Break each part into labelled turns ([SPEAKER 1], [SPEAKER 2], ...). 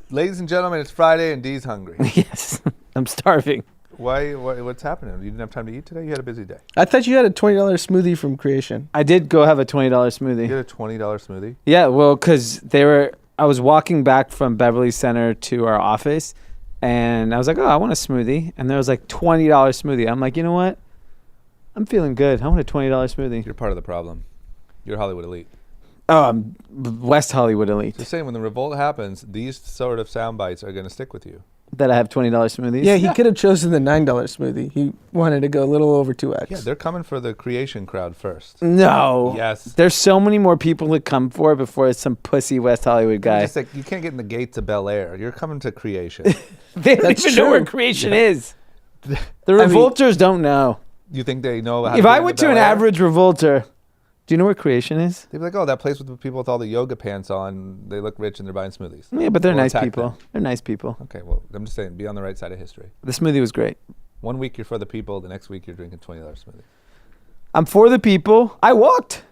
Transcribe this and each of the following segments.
[SPEAKER 1] Ladies and gentlemen, it's Friday and Dee's hungry.
[SPEAKER 2] Yes, I'm starving.
[SPEAKER 1] Why? What's happening? You didn't have time to eat today? You had a busy day.
[SPEAKER 3] I thought you had a $20 smoothie from Creation.
[SPEAKER 2] I did go have a $20 smoothie.
[SPEAKER 1] You had a $20 smoothie?
[SPEAKER 2] Yeah, well, because I was walking back from Beverly Center to our office, and I was like, oh, I want a smoothie. And there was like $20 smoothie. I'm like, you know what? I'm feeling good. I want a $20 smoothie.
[SPEAKER 1] You're part of the problem. You're Hollywood elite.
[SPEAKER 2] Oh, I'm West Hollywood elite.
[SPEAKER 1] Just saying, when the revolt happens, these sort of sound bites are going to stick with you.
[SPEAKER 2] That I have $20 smoothies?
[SPEAKER 3] Yeah, he could have chosen the $9 smoothie. He wanted to go a little over 2x.
[SPEAKER 1] Yeah, they're coming for the Creation crowd first.
[SPEAKER 2] No.
[SPEAKER 1] Yes.
[SPEAKER 2] There's so many more people to come for it before it's some pussy West Hollywood guy.
[SPEAKER 1] Just like, you can't get in the gates of Bel Air. You're coming to Creation.
[SPEAKER 2] They don't
[SPEAKER 3] That's
[SPEAKER 2] even know where
[SPEAKER 3] true.
[SPEAKER 2] Creation is. The revolters don't know.
[SPEAKER 1] You think they know how
[SPEAKER 2] If
[SPEAKER 1] to
[SPEAKER 2] I went to an average revolter, do you know where Creation is?
[SPEAKER 1] They'd be like, oh, that place with the people with all the yoga pants on, they look rich and they're buying smoothies.
[SPEAKER 2] Yeah, but they're
[SPEAKER 1] We'll
[SPEAKER 2] nice
[SPEAKER 1] attack
[SPEAKER 2] people.
[SPEAKER 1] them.
[SPEAKER 2] They're nice people.
[SPEAKER 1] Okay, well, I'm just saying, be on the right side of history.
[SPEAKER 2] The smoothie was great.
[SPEAKER 1] 1 week you're for the people, the next week you're drinking $20 smoothie.
[SPEAKER 2] I'm for the people. I walked.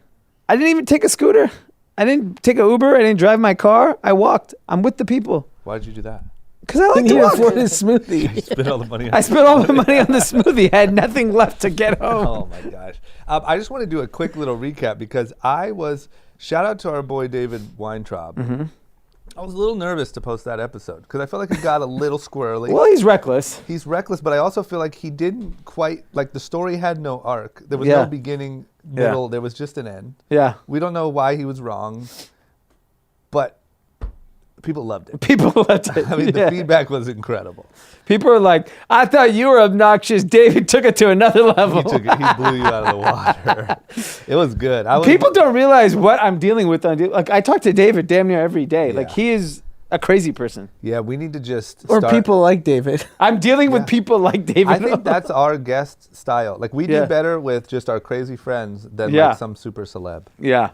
[SPEAKER 2] I didn't even take a scooter. I didn't take an Uber. I didn't drive my car. I walked. I'm with the people.
[SPEAKER 1] Why'd you do that?
[SPEAKER 2] Because I like
[SPEAKER 3] He
[SPEAKER 2] to
[SPEAKER 3] can
[SPEAKER 2] walk.
[SPEAKER 3] afford his smoothie.
[SPEAKER 1] You spent all the money on
[SPEAKER 2] I spent all my money on the smoothie. I had nothing left to get home.
[SPEAKER 1] Oh my gosh. I just want to do a quick little recap because shout out to our boy David Weintraub.
[SPEAKER 2] Mm-hmm.
[SPEAKER 1] I was a little nervous to post that episode because I felt like it got a little squirrely.
[SPEAKER 2] Well, he's reckless.
[SPEAKER 1] He's reckless, but I also feel like he didn't quite, like the story had no arc. There was
[SPEAKER 2] Yeah.
[SPEAKER 1] no beginning, middle, there was just an end.
[SPEAKER 2] Yeah.
[SPEAKER 1] We don't know why he was wrong, but people loved it.
[SPEAKER 2] People loved it.
[SPEAKER 1] I mean, the
[SPEAKER 2] Yeah.
[SPEAKER 1] feedback was incredible.
[SPEAKER 2] People are like, I thought you were obnoxious. David took it to another level.
[SPEAKER 1] He blew you out of the water. It was good.
[SPEAKER 2] People don't realize what I'm dealing with. Like, I talk to David damn near every day.
[SPEAKER 1] Yeah.
[SPEAKER 2] Like, he is a crazy person.
[SPEAKER 1] Yeah, we need to just
[SPEAKER 3] Or
[SPEAKER 1] start.
[SPEAKER 3] people like David.
[SPEAKER 2] I'm dealing with people like David.
[SPEAKER 1] I think that's our guest style. Like, we
[SPEAKER 2] Yeah.
[SPEAKER 1] do better with just our crazy friends than
[SPEAKER 2] Yeah.
[SPEAKER 1] like some super celeb.
[SPEAKER 2] Yeah.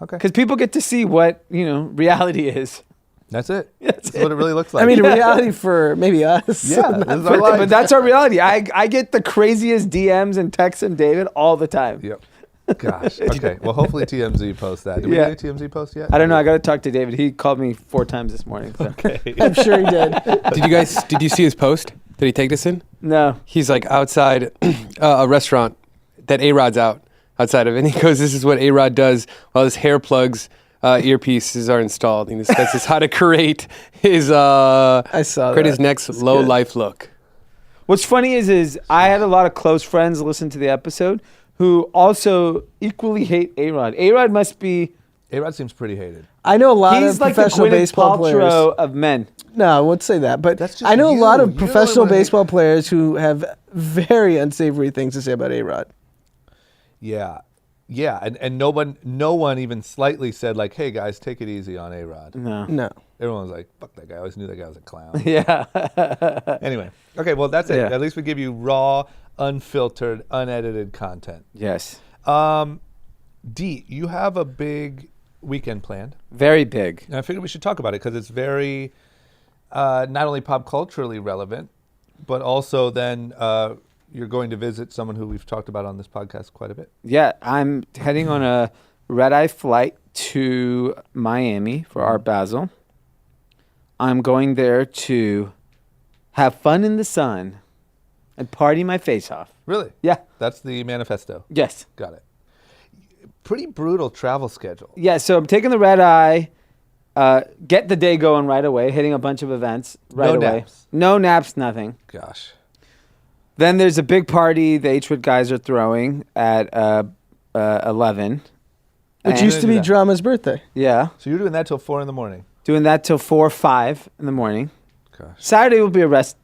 [SPEAKER 1] Okay.
[SPEAKER 2] Because people get to see what, reality is.
[SPEAKER 1] That's it.
[SPEAKER 2] That's
[SPEAKER 1] That's what it really looks like.
[SPEAKER 3] I mean, reality for maybe us.
[SPEAKER 1] Yeah,
[SPEAKER 3] Not
[SPEAKER 1] this is
[SPEAKER 3] for
[SPEAKER 1] our life.
[SPEAKER 2] But that's our reality. I get the craziest DMs and texts from David all the time.
[SPEAKER 1] Yep. Gosh. Okay. Well, hopefully TMZ posts that. Did we
[SPEAKER 2] Yeah.
[SPEAKER 1] get a TMZ post yet?
[SPEAKER 2] I don't know. I got to talk to David. He called me 4 times this morning. So.
[SPEAKER 1] Okay.
[SPEAKER 3] I'm sure he did.
[SPEAKER 4] Did you see his post? Did he take this in?
[SPEAKER 2] No.
[SPEAKER 4] He's like outside a restaurant that A-Rod's outside of it. And he goes, this is what A-Rod does while his hair plugs earpieces are installed. And he discusses how to create his
[SPEAKER 3] I saw
[SPEAKER 4] create
[SPEAKER 3] that.
[SPEAKER 4] his next
[SPEAKER 3] It's
[SPEAKER 4] low
[SPEAKER 3] good.
[SPEAKER 4] life look.
[SPEAKER 2] What's funny is I had a lot of close friends listen to the episode who also equally hate A-Rod. A-Rod must be...
[SPEAKER 1] A-Rod seems pretty hated.
[SPEAKER 3] I know a lot
[SPEAKER 2] He's
[SPEAKER 3] of
[SPEAKER 2] like the
[SPEAKER 3] professional
[SPEAKER 2] Gwyneth
[SPEAKER 3] baseball
[SPEAKER 2] Paltrow
[SPEAKER 3] players.
[SPEAKER 2] of men.
[SPEAKER 3] No, I won't say that. But
[SPEAKER 1] That's just
[SPEAKER 3] I know a lot
[SPEAKER 1] you.
[SPEAKER 3] of
[SPEAKER 1] You're the only
[SPEAKER 3] professional
[SPEAKER 1] one who-
[SPEAKER 3] baseball players who have very unsavory things to say about A-Rod.
[SPEAKER 1] Yeah. Yeah. And no one even slightly said like, hey guys, take it easy on A-Rod.
[SPEAKER 2] No.
[SPEAKER 3] No.
[SPEAKER 1] Everyone was like, fuck that guy. I always knew that guy was a clown.
[SPEAKER 2] Yeah.
[SPEAKER 1] Anyway. Okay, well that's it.
[SPEAKER 2] Yeah.
[SPEAKER 1] At least we give you raw, unfiltered, unedited content.
[SPEAKER 2] Yes.
[SPEAKER 1] D, you have a big weekend planned.
[SPEAKER 2] Very big.
[SPEAKER 1] And I figured we should talk about it because it's very not only pop culturally relevant, but also then you're going to visit someone who we've talked about on this podcast quite a bit.
[SPEAKER 2] Yeah, I'm heading on a red-eye flight to Miami for Art Basel. I'm going there to have fun in the sun and party my face off.
[SPEAKER 1] Really?
[SPEAKER 2] Yeah.
[SPEAKER 1] That's the manifesto.
[SPEAKER 2] Yes.
[SPEAKER 1] Got it. Pretty brutal travel schedule.
[SPEAKER 2] Yeah, so I'm taking the red eye, get the day going right away, hitting a bunch of events right
[SPEAKER 1] No
[SPEAKER 2] away.
[SPEAKER 1] naps.
[SPEAKER 2] No naps, nothing.
[SPEAKER 1] Gosh.
[SPEAKER 2] Then there's a big party the H-Wood guys are throwing at 11.
[SPEAKER 3] Which
[SPEAKER 2] And-
[SPEAKER 3] used to be
[SPEAKER 1] that.
[SPEAKER 3] Drama's birthday.
[SPEAKER 2] Yeah,
[SPEAKER 1] So you're doing that till 4 a.m.
[SPEAKER 2] doing that till 4 or 5 in the morning.
[SPEAKER 1] Gosh.
[SPEAKER 2] Saturday will be a rest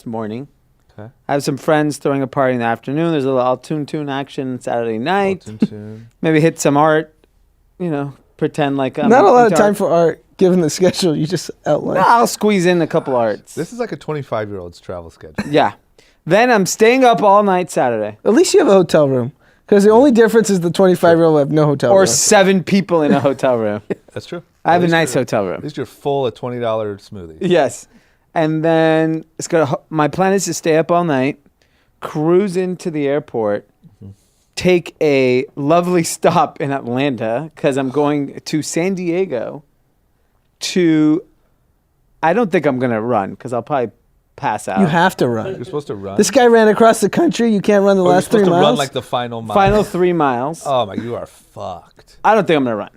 [SPEAKER 2] morning.
[SPEAKER 1] Okay.
[SPEAKER 2] I have some friends throwing a party in the afternoon. There's a little tune action Saturday night.
[SPEAKER 1] Tune.
[SPEAKER 2] Maybe hit some art, pretend like I'm
[SPEAKER 3] Not a lot of
[SPEAKER 2] into
[SPEAKER 3] time
[SPEAKER 2] art.
[SPEAKER 3] for art, given the schedule you just outlined.
[SPEAKER 2] No, I'll squeeze in a couple arts.
[SPEAKER 1] This is like a 25-year-old's travel schedule.
[SPEAKER 2] Yeah. Then I'm staying up all night Saturday.
[SPEAKER 3] At least you have a hotel room. Because the only difference is the 25-year-old have no hotel
[SPEAKER 2] Or
[SPEAKER 3] room.
[SPEAKER 2] 7 people in a hotel room.
[SPEAKER 1] That's true.
[SPEAKER 2] I have
[SPEAKER 1] At
[SPEAKER 2] a
[SPEAKER 1] least
[SPEAKER 2] nice
[SPEAKER 1] you're-
[SPEAKER 2] hotel
[SPEAKER 1] At
[SPEAKER 2] room.
[SPEAKER 1] least you're full of $20 smoothies.
[SPEAKER 2] Yes. And then my plan is to stay up all night, cruise into the airport, take a lovely stop in Atlanta because I'm going to San Diego to I don't think I'm gonna run because I'll probably pass out.
[SPEAKER 3] You have to run.
[SPEAKER 1] You're supposed to run.
[SPEAKER 3] This guy ran across the country. You can't run the
[SPEAKER 1] Oh, you're
[SPEAKER 3] last
[SPEAKER 1] supposed
[SPEAKER 3] 3
[SPEAKER 1] to
[SPEAKER 3] miles.
[SPEAKER 1] run like the final mile.
[SPEAKER 2] Final 3 miles.
[SPEAKER 1] Oh my, you are fucked.
[SPEAKER 2] I don't think I'm gonna run,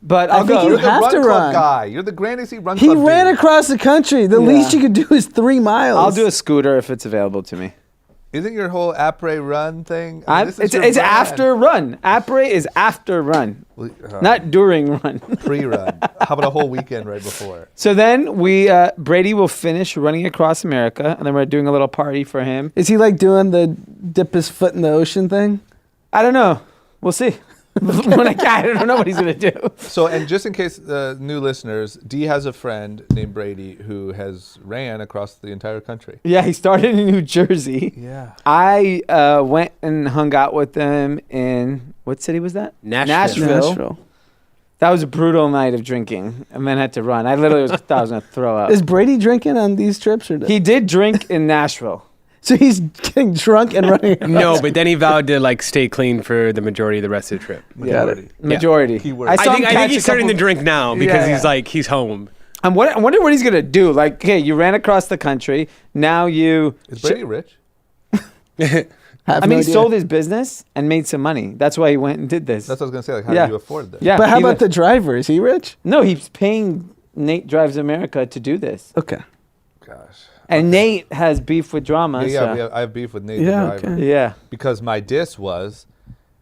[SPEAKER 2] but I'll
[SPEAKER 3] think
[SPEAKER 2] go.
[SPEAKER 3] you
[SPEAKER 1] You're the
[SPEAKER 3] have
[SPEAKER 1] run
[SPEAKER 3] to
[SPEAKER 1] club
[SPEAKER 3] run.
[SPEAKER 1] guy. You're the Grand AC Run
[SPEAKER 3] He
[SPEAKER 1] Club
[SPEAKER 3] ran
[SPEAKER 1] dude.
[SPEAKER 3] across the country. The least you could do is 3 miles.
[SPEAKER 2] I'll do a scooter if it's available to me.
[SPEAKER 1] Isn't your whole après run thing? I mean, this is
[SPEAKER 2] It's
[SPEAKER 1] your
[SPEAKER 2] it's
[SPEAKER 1] brand.
[SPEAKER 2] after run. Après is after run, not during run.
[SPEAKER 1] Pre-run. How about a whole weekend right before?
[SPEAKER 2] So then Brady will finish running across America, and then we're doing a little party for him.
[SPEAKER 3] Is he like doing the dip his foot in the ocean thing?
[SPEAKER 2] I don't know. We'll see. When I don't know what he's gonna do.
[SPEAKER 1] So, and just in case the new listeners, Dee has a friend named Brady who has ran across the entire country.
[SPEAKER 2] Yeah, he started in New Jersey.
[SPEAKER 1] Yeah.
[SPEAKER 2] I went and hung out with them in what city was that?
[SPEAKER 4] Nashville.
[SPEAKER 2] That was a brutal night of drinking, and then had to run. I literally thought I was gonna throw up.
[SPEAKER 3] Is Brady drinking on these trips or?
[SPEAKER 2] He did drink in Nashville.
[SPEAKER 3] So he's getting drunk and running.
[SPEAKER 4] No, but then he vowed to like stay clean for the majority of the rest of the trip.
[SPEAKER 1] Majority.
[SPEAKER 2] Majority.
[SPEAKER 1] Keyword.
[SPEAKER 4] I
[SPEAKER 2] saw him
[SPEAKER 4] think
[SPEAKER 2] catch
[SPEAKER 4] he's
[SPEAKER 2] a
[SPEAKER 4] starting to
[SPEAKER 2] couple-
[SPEAKER 4] drink now because
[SPEAKER 2] Yeah.
[SPEAKER 4] he's home.
[SPEAKER 2] I wonder what he's gonna do. Like, okay, you ran across the country. Now you.
[SPEAKER 1] Is Brady rich?
[SPEAKER 2] I mean, he sold his business and made some money. That's why he went and did this.
[SPEAKER 1] That's what I was going to say. Like, how
[SPEAKER 2] Yeah.
[SPEAKER 1] do you afford this?
[SPEAKER 2] Yeah.
[SPEAKER 3] But how
[SPEAKER 2] he
[SPEAKER 3] about the driver? Is he rich?
[SPEAKER 2] No, he's paying Nate Drives America to do this.
[SPEAKER 3] Okay.
[SPEAKER 1] Gosh.
[SPEAKER 2] And Nate has beef with drama.
[SPEAKER 1] Yeah, I have beef with Nate the
[SPEAKER 3] Yeah,
[SPEAKER 1] driver.
[SPEAKER 3] okay.
[SPEAKER 2] Yeah.
[SPEAKER 1] Because my diss was,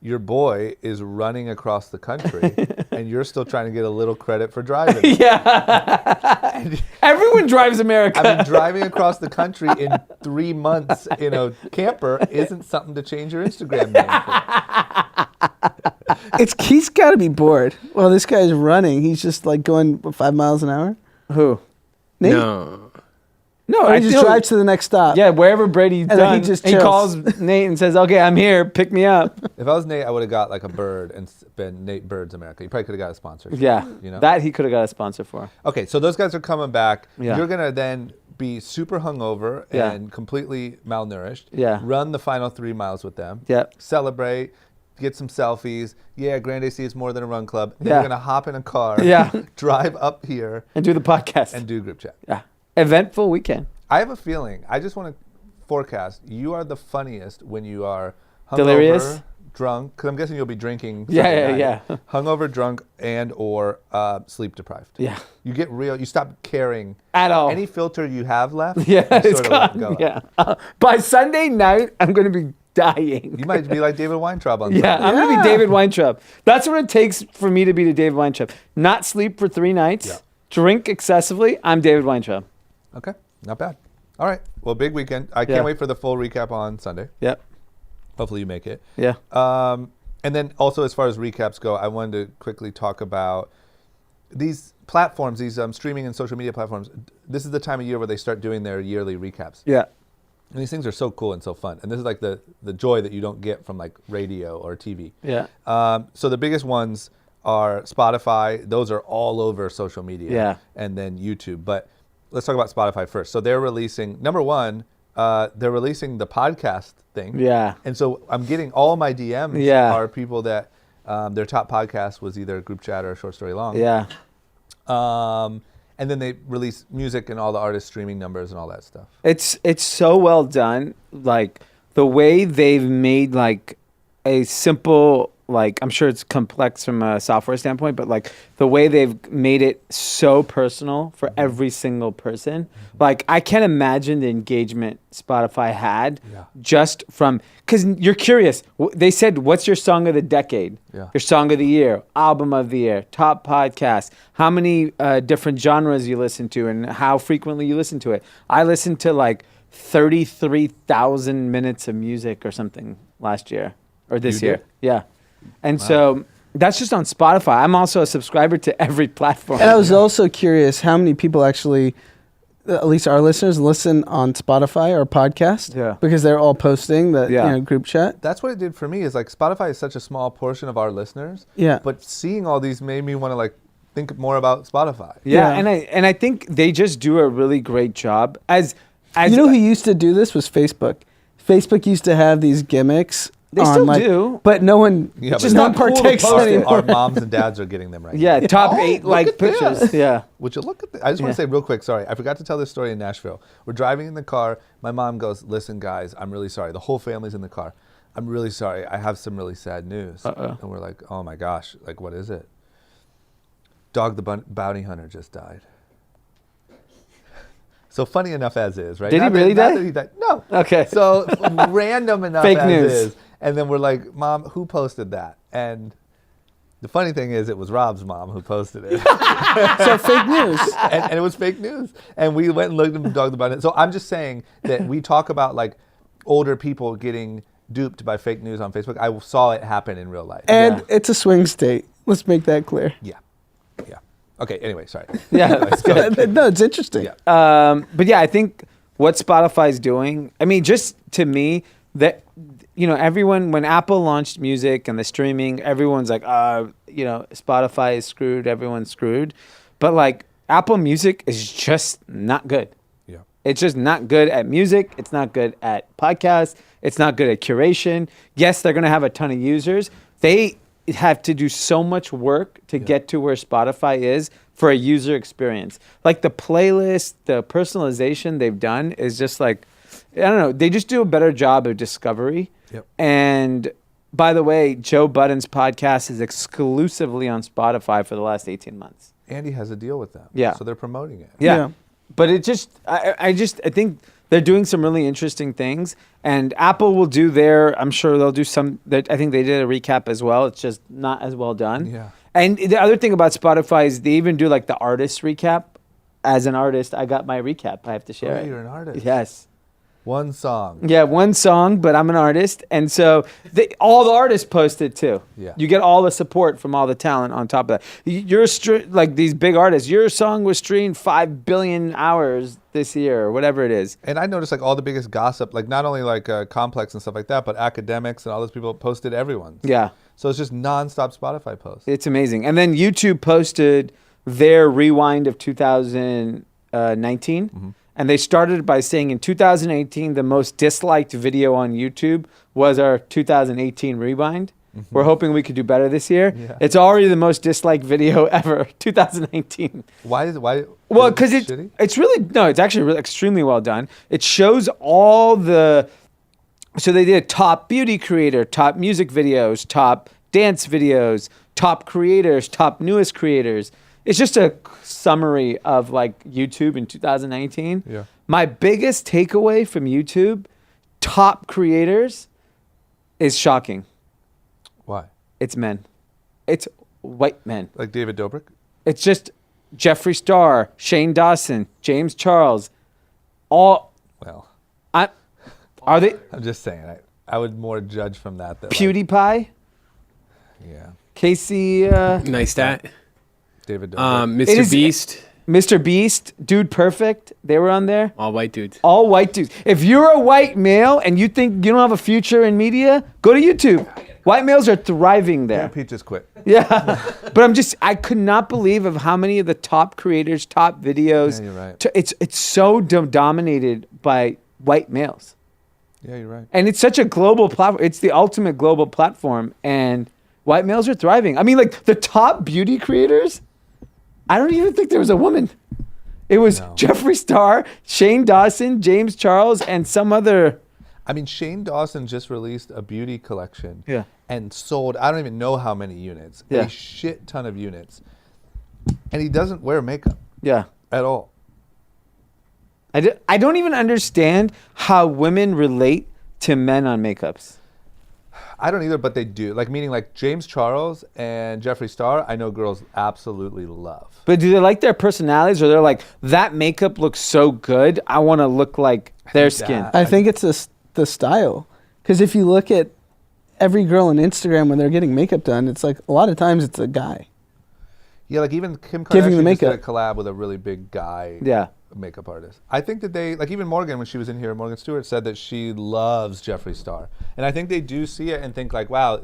[SPEAKER 1] your boy is running across the country, and you're still trying to get a little credit for driving.
[SPEAKER 2] Yeah. Everyone drives America.
[SPEAKER 1] I mean, driving across the country in 3 months in a camper isn't something to change your Instagram name for.
[SPEAKER 3] He's got to be bored. Well, this guy's running. He's just like going 5 miles an hour.
[SPEAKER 2] Who?
[SPEAKER 3] Nate?
[SPEAKER 4] No.
[SPEAKER 2] No,
[SPEAKER 3] Or he just drives to the next stop.
[SPEAKER 2] Yeah, wherever Brady's
[SPEAKER 3] And then he
[SPEAKER 2] done,
[SPEAKER 3] just
[SPEAKER 2] he
[SPEAKER 3] chills.
[SPEAKER 2] calls Nate and says, "Okay, I'm here. Pick me up."
[SPEAKER 1] If I was Nate, I would have got like a bird and been Nate Birds America. You probably could have got a sponsorship.
[SPEAKER 2] Yeah,
[SPEAKER 1] You know?
[SPEAKER 2] that he could have got a sponsor for.
[SPEAKER 1] Okay, so those guys are coming back.
[SPEAKER 2] Yeah.
[SPEAKER 1] You're going to then be super hungover
[SPEAKER 2] Yeah.
[SPEAKER 1] and completely malnourished.
[SPEAKER 2] Yeah.
[SPEAKER 1] Run the final 3 miles with them.
[SPEAKER 2] Yep.
[SPEAKER 1] Celebrate. Get some selfies. Yeah, Grand AC is more than a run club. Then
[SPEAKER 2] Yeah.
[SPEAKER 1] you're going to hop in a car.
[SPEAKER 2] Yeah.
[SPEAKER 1] Drive up here
[SPEAKER 2] And do the podcast.
[SPEAKER 1] and do group chat.
[SPEAKER 2] Yeah, eventful weekend.
[SPEAKER 1] I have a feeling, I just want to forecast, you are the funniest when you are hungover,
[SPEAKER 2] Delirious?
[SPEAKER 1] drunk, because I'm guessing you'll be drinking.
[SPEAKER 2] Yeah,
[SPEAKER 1] Sunday
[SPEAKER 2] yeah,
[SPEAKER 1] night,
[SPEAKER 2] yeah.
[SPEAKER 1] Hungover, drunk, and or sleep deprived.
[SPEAKER 2] Yeah.
[SPEAKER 1] You get real, you stop caring.
[SPEAKER 2] At all.
[SPEAKER 1] Any filter you have left,
[SPEAKER 2] Yeah,
[SPEAKER 1] you
[SPEAKER 2] it's
[SPEAKER 1] sort of let
[SPEAKER 2] gone.
[SPEAKER 1] go.
[SPEAKER 2] Yeah. By Sunday night, I'm going to be dying.
[SPEAKER 1] You might be like David Weintraub on
[SPEAKER 2] Yeah,
[SPEAKER 1] Sunday.
[SPEAKER 2] I'm going to be David Weintraub. That's what it takes for me to be the David Weintraub. Not sleep for 3 nights,
[SPEAKER 1] Yeah.
[SPEAKER 2] drink excessively. I'm David Weintraub.
[SPEAKER 1] Okay, not bad. All right, well, big weekend. I
[SPEAKER 2] Yeah.
[SPEAKER 1] can't wait for the full recap on Sunday.
[SPEAKER 2] Yep.
[SPEAKER 1] Hopefully you make it.
[SPEAKER 2] Yeah.
[SPEAKER 1] And then also, as far as recaps go, I wanted to quickly talk about these platforms, these streaming and social media platforms. This is the time of year where they start doing their yearly recaps.
[SPEAKER 2] Yeah.
[SPEAKER 1] And these things are so cool and so fun. And this is like the joy that you don't get from like radio or TV.
[SPEAKER 2] Yeah.
[SPEAKER 1] So the biggest ones are Spotify. Those are all over social media.
[SPEAKER 2] Yeah.
[SPEAKER 1] And then YouTube. But let's talk about Spotify first. So they're releasing, number one, they're releasing the podcast thing.
[SPEAKER 2] Yeah.
[SPEAKER 1] And so I'm getting all my DMs
[SPEAKER 2] Yeah.
[SPEAKER 1] are people that their top podcast was either Group Chat or Short Story Long.
[SPEAKER 2] Yeah.
[SPEAKER 1] And then they release music and all the artist streaming numbers and all that stuff.
[SPEAKER 2] It's so well done. Like the way they've made like a simple, like I'm sure it's complex from a software standpoint, but like the way they've made it so personal for every single person. Like I can't imagine the engagement Spotify had just from, because you're curious. They said, what's your song of the decade?
[SPEAKER 1] Yeah.
[SPEAKER 2] Your song of the year, album of the year, top podcast, how many different genres you listen to and how frequently you listen to it. I listened to like 33,000 minutes of music or something last year or this
[SPEAKER 1] You
[SPEAKER 2] year.
[SPEAKER 1] did?
[SPEAKER 2] Yeah. And so that's just on Spotify. I'm also a subscriber to every platform.
[SPEAKER 3] And I was also curious how many people actually, at least our listeners, listen on Spotify or podcast.
[SPEAKER 2] Yeah.
[SPEAKER 3] Because they're all posting the
[SPEAKER 2] Yeah.
[SPEAKER 3] group chat.
[SPEAKER 1] That's what it did for me is like Spotify is such a small portion of our listeners.
[SPEAKER 3] Yeah.
[SPEAKER 1] But seeing all these made me want to like think more about Spotify.
[SPEAKER 2] Yeah,
[SPEAKER 3] Yeah.
[SPEAKER 2] and I think they just do a really great job. As
[SPEAKER 3] You know who used to do this was Facebook. Facebook used to have these gimmicks
[SPEAKER 2] They still do.
[SPEAKER 3] But no one,
[SPEAKER 1] Yeah, but
[SPEAKER 3] just
[SPEAKER 1] it's
[SPEAKER 3] not
[SPEAKER 1] not cool to
[SPEAKER 3] partakes
[SPEAKER 1] post it.
[SPEAKER 3] anymore.
[SPEAKER 1] Our moms and dads are getting them right
[SPEAKER 2] Yeah,
[SPEAKER 1] now.
[SPEAKER 2] top
[SPEAKER 1] Oh,
[SPEAKER 2] 8
[SPEAKER 1] look
[SPEAKER 2] like
[SPEAKER 1] at this.
[SPEAKER 2] pictures. Yeah.
[SPEAKER 1] Would you look at this? I just want to say real quick, sorry, I forgot to tell this story in Nashville. We're driving in the car. My mom goes, listen, guys, I'm really sorry. The whole family's in the car. I'm really sorry. I have some really sad news.
[SPEAKER 2] Uh-oh.
[SPEAKER 1] And we're like, oh my gosh, like what is it? Dog the bounty hunter just died. So funny enough as is, right?
[SPEAKER 2] Did he
[SPEAKER 1] Not that-
[SPEAKER 2] really
[SPEAKER 1] not
[SPEAKER 2] die?
[SPEAKER 1] that he died. No.
[SPEAKER 2] Okay.
[SPEAKER 1] So random enough
[SPEAKER 2] Fake
[SPEAKER 1] as
[SPEAKER 2] news.
[SPEAKER 1] is. And then we're like, Mom, who posted that? And the funny thing is it was Rob's mom who posted it.
[SPEAKER 3] So fake news.
[SPEAKER 1] and it was fake news. And we went and looked at the dog about it. So I'm just saying that we talk about like older people getting duped by fake news on Facebook. I saw it happen in real life.
[SPEAKER 3] And it's a swing state. Let's make that clear.
[SPEAKER 1] Yeah. Okay, anyway, sorry.
[SPEAKER 2] Yeah, that's good.
[SPEAKER 3] No, it's interesting.
[SPEAKER 1] Yeah.
[SPEAKER 2] But yeah, I think what Spotify's doing, I mean, just to me, that, you know, everyone, when Apple launched music and the streaming, everyone's like, you know, Spotify is screwed, everyone's screwed. But like, Apple Music is just not good.
[SPEAKER 1] Yeah.
[SPEAKER 2] It's just not good at music. It's not good at podcasts. It's not good at curation. Yes, they're going to have a ton of users. They have to do so much work to get to where Spotify is for a user experience. Like the playlist, the personalization they've done is just like, I don't know, they just do a better job of discovery.
[SPEAKER 1] Yep.
[SPEAKER 2] And by the way, Joe Budden's podcast is exclusively on Spotify for the last 18 months.
[SPEAKER 1] Andy has a deal with them.
[SPEAKER 2] Yeah.
[SPEAKER 1] So they're promoting it.
[SPEAKER 2] Yeah.
[SPEAKER 3] Yeah.
[SPEAKER 2] But it just, I think they're doing some really interesting things. And Apple will do their, I'm sure they'll do some, I think they did a recap as well. It's just not as well done.
[SPEAKER 1] Yeah.
[SPEAKER 2] And the other thing about Spotify is they even do like the artist recap. As an artist, I got my recap. I have to share it.
[SPEAKER 1] You're an artist.
[SPEAKER 2] Yes.
[SPEAKER 1] One song.
[SPEAKER 2] Yeah, one song, but I'm an artist. And so all the artists post it too.
[SPEAKER 1] Yeah.
[SPEAKER 2] You get all the support from all the talent on top of that. You're like these big artists, your song was streamed 5 billion hours this year or whatever it is.
[SPEAKER 1] And I noticed like all the biggest gossip, like not only like Complex and stuff like that, but academics and all those people posted everyone's.
[SPEAKER 2] Yeah.
[SPEAKER 1] So it's just nonstop Spotify posts.
[SPEAKER 2] It's amazing. And then YouTube posted their rewind of 2019.
[SPEAKER 1] Mm-hmm.
[SPEAKER 2] And they started by saying in 2018, the most disliked video on YouTube was our 2018 rewind.
[SPEAKER 1] Mm-hmm.
[SPEAKER 2] We're hoping we could do better this year.
[SPEAKER 1] Yeah.
[SPEAKER 2] It's already the most disliked video ever, 2019.
[SPEAKER 1] Why is it? Why?
[SPEAKER 2] Well,
[SPEAKER 1] is it
[SPEAKER 2] because
[SPEAKER 1] shitty?
[SPEAKER 2] it's really, no, it's actually really extremely well done. It shows all the, so they did top beauty creator, top music videos, top dance videos, top creators, top newest creators. It's just a summary of like YouTube in 2019.
[SPEAKER 1] Yeah.
[SPEAKER 2] My biggest takeaway from YouTube, top creators, is shocking.
[SPEAKER 1] Why?
[SPEAKER 2] It's men. It's white men.
[SPEAKER 1] Like David Dobrik?
[SPEAKER 2] It's just Jeffree Star, Shane Dawson, James Charles, all.
[SPEAKER 1] Well,
[SPEAKER 2] Are they
[SPEAKER 1] I'm just saying. I would more judge from that.
[SPEAKER 2] PewDiePie,
[SPEAKER 1] Yeah.
[SPEAKER 2] Casey,
[SPEAKER 4] Nice stat.
[SPEAKER 1] David Dobrik.
[SPEAKER 2] It
[SPEAKER 4] Mr.
[SPEAKER 2] is-
[SPEAKER 4] Beast,
[SPEAKER 2] Mr. Beast, Dude Perfect? They were on there.
[SPEAKER 4] all white dudes.
[SPEAKER 2] All white dudes. If you're a white male and you think you don't have a future in media, go to YouTube. White males are thriving there.
[SPEAKER 1] Pete just quit.
[SPEAKER 2] Yeah. But I could not believe of how many of the top creators, top videos.
[SPEAKER 1] Yeah, you're right.
[SPEAKER 2] It's so dominated by white males.
[SPEAKER 1] Yeah, you're right.
[SPEAKER 2] And it's such a global platform. It's the ultimate global platform. And white males are thriving. I mean, like the top beauty creators, I don't even think there was a woman. It was Jeffree Star, Shane Dawson, James Charles, and some other.
[SPEAKER 1] I mean, Shane Dawson just released a beauty collection.
[SPEAKER 2] Yeah.
[SPEAKER 1] And sold, I don't even know how many units.
[SPEAKER 2] Yeah.
[SPEAKER 1] A shit ton of units. And he doesn't wear makeup
[SPEAKER 2] Yeah.
[SPEAKER 1] at all.
[SPEAKER 2] I don't even understand how women relate to men on makeups.
[SPEAKER 1] I don't either, but they do. Like, meaning like James Charles and Jeffree Star, I know girls absolutely love.
[SPEAKER 2] But do they like their personalities, or they're like, that makeup looks so good, I want to look like their skin?
[SPEAKER 3] I think it's the style. Because if you look at every girl on Instagram when they're getting makeup done, it's like a lot of times it's a guy.
[SPEAKER 1] Yeah, like even Kim
[SPEAKER 3] Giving the
[SPEAKER 1] Kardashian just did a
[SPEAKER 3] makeup.
[SPEAKER 1] collab with a really big guy
[SPEAKER 2] Yeah.
[SPEAKER 1] makeup artist. I think that they, like even Morgan, when she was in here, Morgan Stewart said that she loves Jeffree Star. And I think they do see it and think like, wow,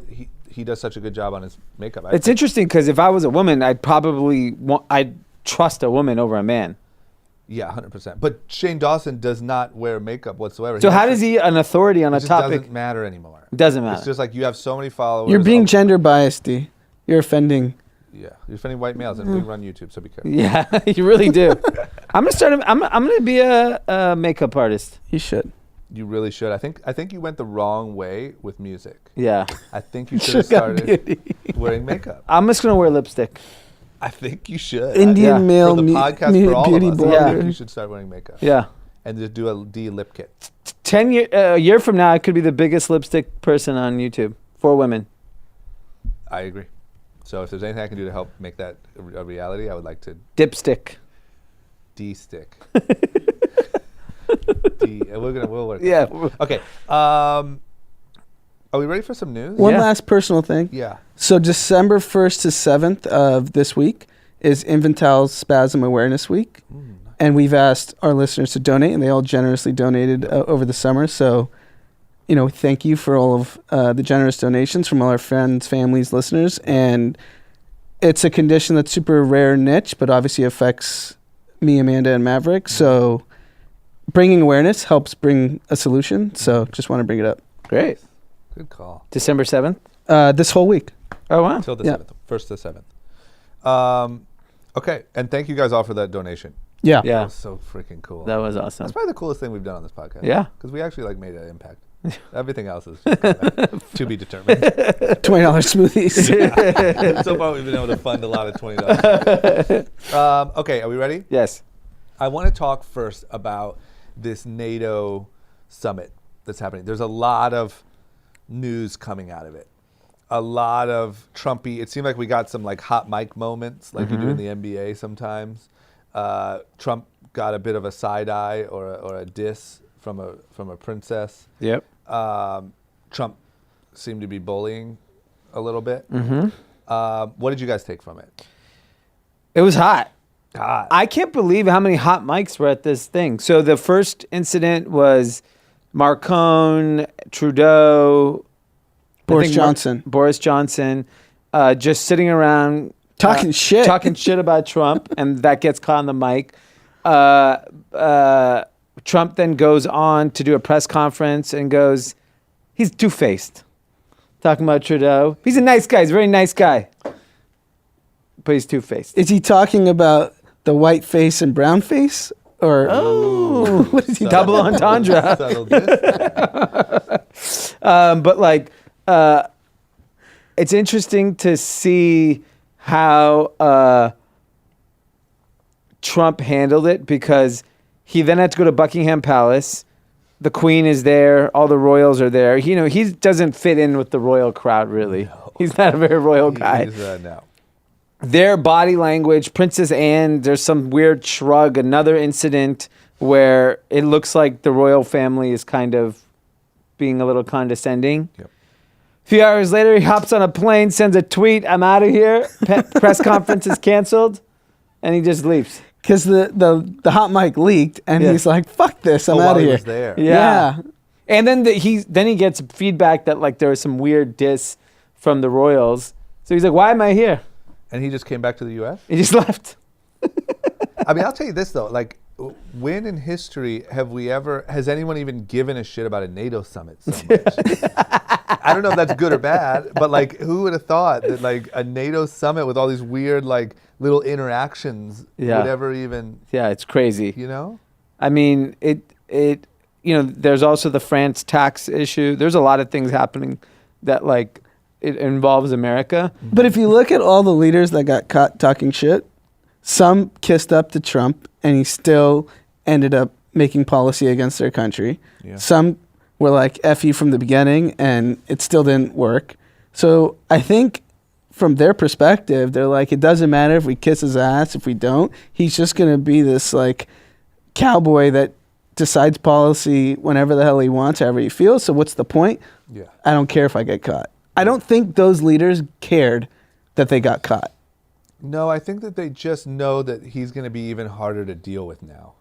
[SPEAKER 1] he does such a good job on his makeup.
[SPEAKER 2] It's interesting because if I was a woman, I'd probably I'd trust a woman over a man.
[SPEAKER 1] Yeah, 100%. But Shane Dawson does not wear makeup whatsoever.
[SPEAKER 2] So how does he an authority on a
[SPEAKER 1] It just
[SPEAKER 2] topic?
[SPEAKER 1] doesn't matter anymore.
[SPEAKER 2] Doesn't matter.
[SPEAKER 1] It's just like you have so many followers.
[SPEAKER 3] You're being gender biased, D. You're offending.
[SPEAKER 1] Yeah, you're offending white males, and we run YouTube, so be careful.
[SPEAKER 2] Yeah, you really do. I'm gonna start. I'm gonna be a makeup artist.
[SPEAKER 3] You should.
[SPEAKER 1] You really should. I think you went the wrong way with music.
[SPEAKER 2] Yeah.
[SPEAKER 1] I think you should have started wearing makeup.
[SPEAKER 2] I'm just gonna wear lipstick.
[SPEAKER 1] I think you should.
[SPEAKER 3] Indian
[SPEAKER 2] Yeah.
[SPEAKER 3] male
[SPEAKER 1] For the podcast for all
[SPEAKER 3] beauty
[SPEAKER 1] of us, I
[SPEAKER 3] blogger.
[SPEAKER 1] think you should start wearing makeup.
[SPEAKER 2] Yeah.
[SPEAKER 1] And just do a D lip kit.
[SPEAKER 2] A year from now, I could be the biggest lipstick person on YouTube for women.
[SPEAKER 1] I agree. So if there's anything I can do to help make that a reality, I would like to
[SPEAKER 2] Dipstick.
[SPEAKER 1] D stick. D. We'll work.
[SPEAKER 2] Yeah.
[SPEAKER 1] On that. Okay. Are we ready for some news?
[SPEAKER 3] One
[SPEAKER 2] Yeah.
[SPEAKER 3] last personal thing.
[SPEAKER 1] Yeah.
[SPEAKER 3] So December 1st to 7th of this week is Infantile Spasm Awareness Week. And we've asked our listeners to donate, and they all generously donated over the summer. So, thank you for all of the generous donations from all our friends, families, listeners. And it's a condition that's super rare and niche, but obviously affects me, Amanda, and Maverick. So bringing awareness helps bring a solution. So just want to bring it up.
[SPEAKER 2] Great.
[SPEAKER 1] Good call.
[SPEAKER 2] December 7th.
[SPEAKER 3] This whole week.
[SPEAKER 2] Oh wow.
[SPEAKER 1] Until the
[SPEAKER 3] Yeah.
[SPEAKER 1] 7th. 1st to 7th. Okay. And thank you guys all for that donation.
[SPEAKER 3] Yeah.
[SPEAKER 1] That
[SPEAKER 2] Yeah.
[SPEAKER 1] was so freaking cool.
[SPEAKER 2] That was awesome.
[SPEAKER 1] That's probably the coolest thing we've done on this podcast.
[SPEAKER 2] Yeah.
[SPEAKER 1] Because we actually made an impact. Everything else is just to be determined.
[SPEAKER 3] $20 smoothies.
[SPEAKER 1] So far, we've been able to fund a lot of $20. Okay, are we ready?
[SPEAKER 2] Yes.
[SPEAKER 1] I want to talk first about this NATO summit that's happening. There's a lot of news coming out of it. A lot of Trumpy. It seemed like we got some like hot mic moments, like you do in the NBA sometimes. Trump got a bit of a side eye or a diss from a princess.
[SPEAKER 2] Yep.
[SPEAKER 1] Trump seemed to be bullying a little bit. What did you guys take from it?
[SPEAKER 2] It was hot.
[SPEAKER 1] God.
[SPEAKER 2] I can't believe how many hot mics were at this thing. So the first incident was Marcone, Trudeau,
[SPEAKER 3] Boris
[SPEAKER 2] I think
[SPEAKER 3] Johnson.
[SPEAKER 2] Boris Johnson, just sitting around
[SPEAKER 3] Talking shit.
[SPEAKER 2] talking shit about Trump, and that gets caught on the mic. Trump then goes on to do a press conference and goes, he's two-faced, talking about Trudeau. He's a nice guy. He's a very nice guy, but he's two-faced.
[SPEAKER 3] Is he talking about the white face and brown face? Or what is he
[SPEAKER 2] Double entendre.
[SPEAKER 1] Subtle diss.
[SPEAKER 2] But like, it's interesting to see how Trump handled it, because he then had to go to Buckingham Palace. The Queen is there. All the royals are there. He doesn't fit in with the royal crowd, really. No. He's not a very royal guy.
[SPEAKER 1] No.
[SPEAKER 2] Their body language, Princess Anne, there's some weird shrug, another incident where it looks like the royal family is kind of being a little condescending.
[SPEAKER 1] Yep.
[SPEAKER 2] A few hours later, he hops on a plane, sends a tweet, I'm out of here, press conference is canceled, and he just leaves.
[SPEAKER 3] Because the hot mic leaked, and
[SPEAKER 2] Yeah.
[SPEAKER 3] he's like, "Fuck this, I'm
[SPEAKER 1] While
[SPEAKER 3] out of
[SPEAKER 1] he
[SPEAKER 3] here."
[SPEAKER 1] was there.
[SPEAKER 3] Yeah.
[SPEAKER 2] And then he gets feedback that like there was some weird diss from the royals. So he's like, why am I here?
[SPEAKER 1] And he just came back to the U.S.?
[SPEAKER 2] He just left.
[SPEAKER 1] I mean, I'll tell you this, though. Like, when in history has anyone even given a shit about a NATO summit so much? I don't know if that's good or bad, but like, who would have thought that like a NATO summit with all these weird like little interactions would ever even,
[SPEAKER 2] Yeah, it's crazy.
[SPEAKER 1] I
[SPEAKER 2] mean, there's also the France tax issue. There's a lot of things happening that like it involves America.
[SPEAKER 3] But if you look at all the leaders that got caught talking shit, some kissed up to Trump, and he still ended up making policy against their country.
[SPEAKER 1] Yeah.
[SPEAKER 3] Some were like F you from the beginning, and it still didn't work. So I think from their perspective, they're like, it doesn't matter if we kiss his ass, if we don't. He's just going to be this like cowboy that decides policy whenever the hell he wants, however he feels. So what's the point?
[SPEAKER 1] Yeah.
[SPEAKER 3] I don't care if I get caught. I don't think those leaders cared that they got caught.
[SPEAKER 1] No, I think that they just know that he's going to be even harder to deal with now.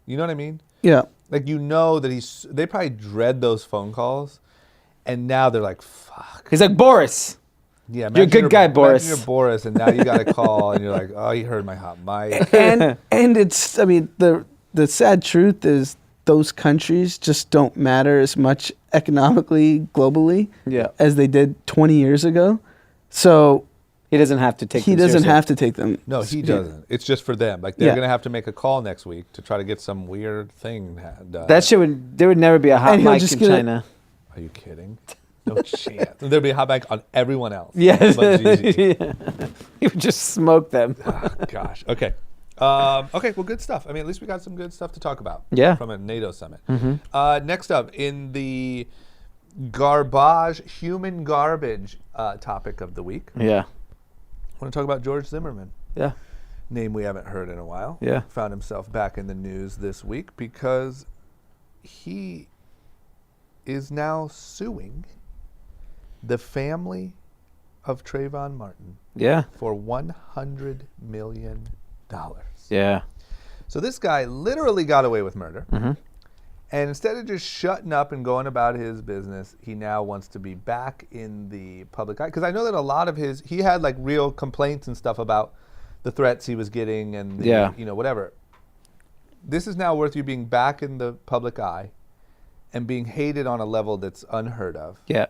[SPEAKER 1] You know what I mean?
[SPEAKER 3] Yeah.
[SPEAKER 1] Like, that they probably dread those phone calls, and now they're like, fuck.
[SPEAKER 2] He's like, Boris,
[SPEAKER 1] Yeah,
[SPEAKER 2] You're a good guy, Boris.
[SPEAKER 1] Imagine you're Boris, and now you got a call, and you're like, oh, you heard my hot mic.
[SPEAKER 3] and it's, I mean, the sad truth is those countries just don't matter as much economically globally
[SPEAKER 2] Yeah.
[SPEAKER 3] as they did 20 years ago. So
[SPEAKER 2] He doesn't have to take.
[SPEAKER 3] he
[SPEAKER 2] them
[SPEAKER 3] doesn't
[SPEAKER 2] seriously.
[SPEAKER 3] have to take them.
[SPEAKER 1] No, he doesn't. It's just for them. Like they're
[SPEAKER 3] Yeah.
[SPEAKER 1] gonna have to make a call next week to try to get some weird thing.
[SPEAKER 2] That shit would. There would never be a hot
[SPEAKER 3] And he'll
[SPEAKER 2] mic
[SPEAKER 3] just
[SPEAKER 2] in
[SPEAKER 3] get it-
[SPEAKER 2] China.
[SPEAKER 1] Are you kidding? No chance. There'd be a hot mic on everyone else.
[SPEAKER 2] Yes.
[SPEAKER 1] But Gigi.
[SPEAKER 2] He would just smoke them.
[SPEAKER 1] Oh, gosh. Okay. Okay. Well, good stuff. I mean, at least we got some good stuff to talk about.
[SPEAKER 2] Yeah.
[SPEAKER 1] From a NATO summit.
[SPEAKER 2] Mm-hmm.
[SPEAKER 1] Next up, in the human garbage topic of the week,
[SPEAKER 2] Yeah.
[SPEAKER 1] I want to talk about George Zimmerman.
[SPEAKER 2] Yeah.
[SPEAKER 1] Name we haven't heard in a while.
[SPEAKER 2] Yeah.
[SPEAKER 1] Found himself back in the news this week because he is now suing the family of Trayvon Martin
[SPEAKER 2] Yeah.
[SPEAKER 1] for $100 million.
[SPEAKER 2] Yeah.
[SPEAKER 1] So this guy literally got away with murder.
[SPEAKER 2] Mm-hmm.
[SPEAKER 1] And instead of just shutting up and going about his business, he now wants to be back in the public eye. Because I know that a lot of he had like real complaints and stuff about the threats he was getting and the, whatever. This is now worth you being back in the public eye and being hated on a level that's unheard of.
[SPEAKER 2] Yeah.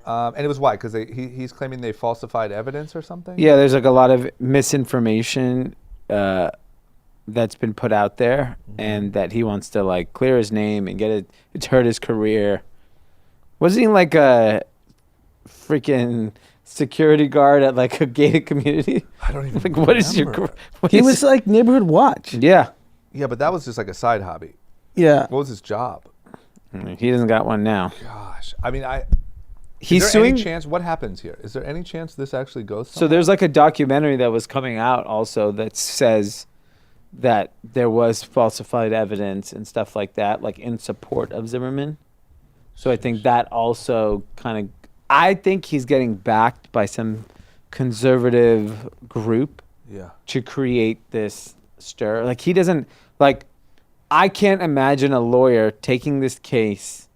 [SPEAKER 1] And it was why? Because he's claiming they falsified evidence or something?
[SPEAKER 2] Yeah. There's like a lot of misinformation that's been put out there, and that he wants to like clear his name and get it. It's hurt his career. Wasn't he like a freaking security guard at like a gated community?
[SPEAKER 1] I don't even
[SPEAKER 2] Like, what is your?
[SPEAKER 1] remember.
[SPEAKER 2] What
[SPEAKER 3] He
[SPEAKER 2] is-
[SPEAKER 3] was like neighborhood watch.
[SPEAKER 2] Yeah.
[SPEAKER 1] Yeah, but that was just like a side hobby.
[SPEAKER 3] Yeah.
[SPEAKER 1] What was his job?
[SPEAKER 2] He doesn't got one now.
[SPEAKER 1] Gosh. I mean,
[SPEAKER 2] He's
[SPEAKER 1] is there
[SPEAKER 2] suing.
[SPEAKER 1] any chance? What happens here? Is there any chance this actually goes
[SPEAKER 2] So
[SPEAKER 1] somewhere?
[SPEAKER 2] there's like a documentary that was coming out also that says that there was falsified evidence and stuff like that, like in support of Zimmerman. So I think that also kind of, I think he's getting backed by some conservative group
[SPEAKER 1] Yeah.
[SPEAKER 2] to create this stir. Like he doesn't, like, I can't imagine a lawyer taking this case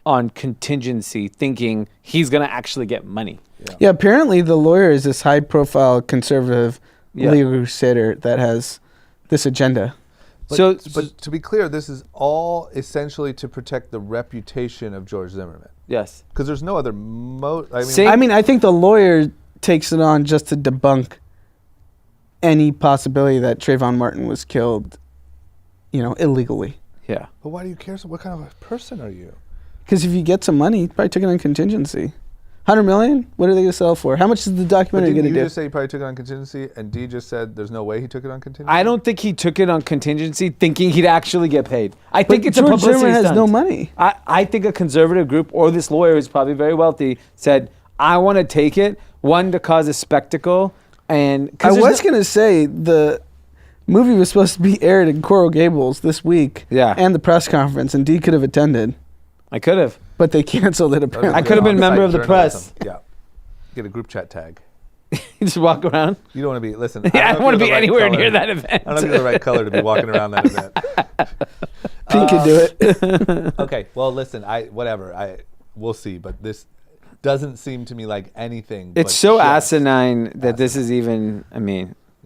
[SPEAKER 2] on contingency thinking he's going to actually get money.
[SPEAKER 3] Yeah, apparently the lawyer is this high-profile conservative
[SPEAKER 2] Yeah.
[SPEAKER 3] legal crusader that has this agenda.
[SPEAKER 1] But,
[SPEAKER 2] So-
[SPEAKER 1] but to be clear, this is all essentially to protect the reputation of George Zimmerman.
[SPEAKER 2] Yes.
[SPEAKER 1] Because there's no other
[SPEAKER 2] Same-
[SPEAKER 3] I mean, I think the lawyer takes it on just to debunk any possibility that Trayvon Martin was killed, illegally.
[SPEAKER 2] Yeah.
[SPEAKER 1] but why do you care? So what kind of a person are you?
[SPEAKER 3] Because if you get some money, you probably took it on contingency. $100 million? What are they going to sell for? How much is the
[SPEAKER 1] But
[SPEAKER 3] documentary
[SPEAKER 1] didn't
[SPEAKER 3] going
[SPEAKER 1] you
[SPEAKER 3] to do?
[SPEAKER 1] just say he probably took it on contingency, and D just said there's no way he took it on contingency?
[SPEAKER 2] I don't think he took it on contingency thinking he'd actually get paid. I
[SPEAKER 3] But
[SPEAKER 2] think it's a
[SPEAKER 3] George
[SPEAKER 2] publicity
[SPEAKER 3] Zimmerman has
[SPEAKER 2] stunt.
[SPEAKER 3] no money.
[SPEAKER 2] I think a conservative group or this lawyer who's probably very wealthy said, I want to take it, one, to cause a spectacle, and...
[SPEAKER 3] I was going to say the movie was supposed to be aired in Coral Gables this week.
[SPEAKER 2] Yeah.
[SPEAKER 3] And the press conference, and Dee could have attended,
[SPEAKER 2] I could have.
[SPEAKER 3] but they canceled it apparently.
[SPEAKER 2] I could have been a member of the
[SPEAKER 1] journalism.
[SPEAKER 2] press.
[SPEAKER 1] Yeah. Get a group chat tag.
[SPEAKER 2] You just walk around.
[SPEAKER 1] You don't want to be, listen.
[SPEAKER 2] I don't want to be anywhere
[SPEAKER 1] color.
[SPEAKER 2] near that event.
[SPEAKER 1] I don't know if you're the right color to be walking around that event.
[SPEAKER 3] Pink could do it.
[SPEAKER 1] Okay, well, listen, we'll see, but this doesn't seem to me like anything.
[SPEAKER 2] It's
[SPEAKER 1] but
[SPEAKER 2] so
[SPEAKER 1] just
[SPEAKER 2] asinine that this is even,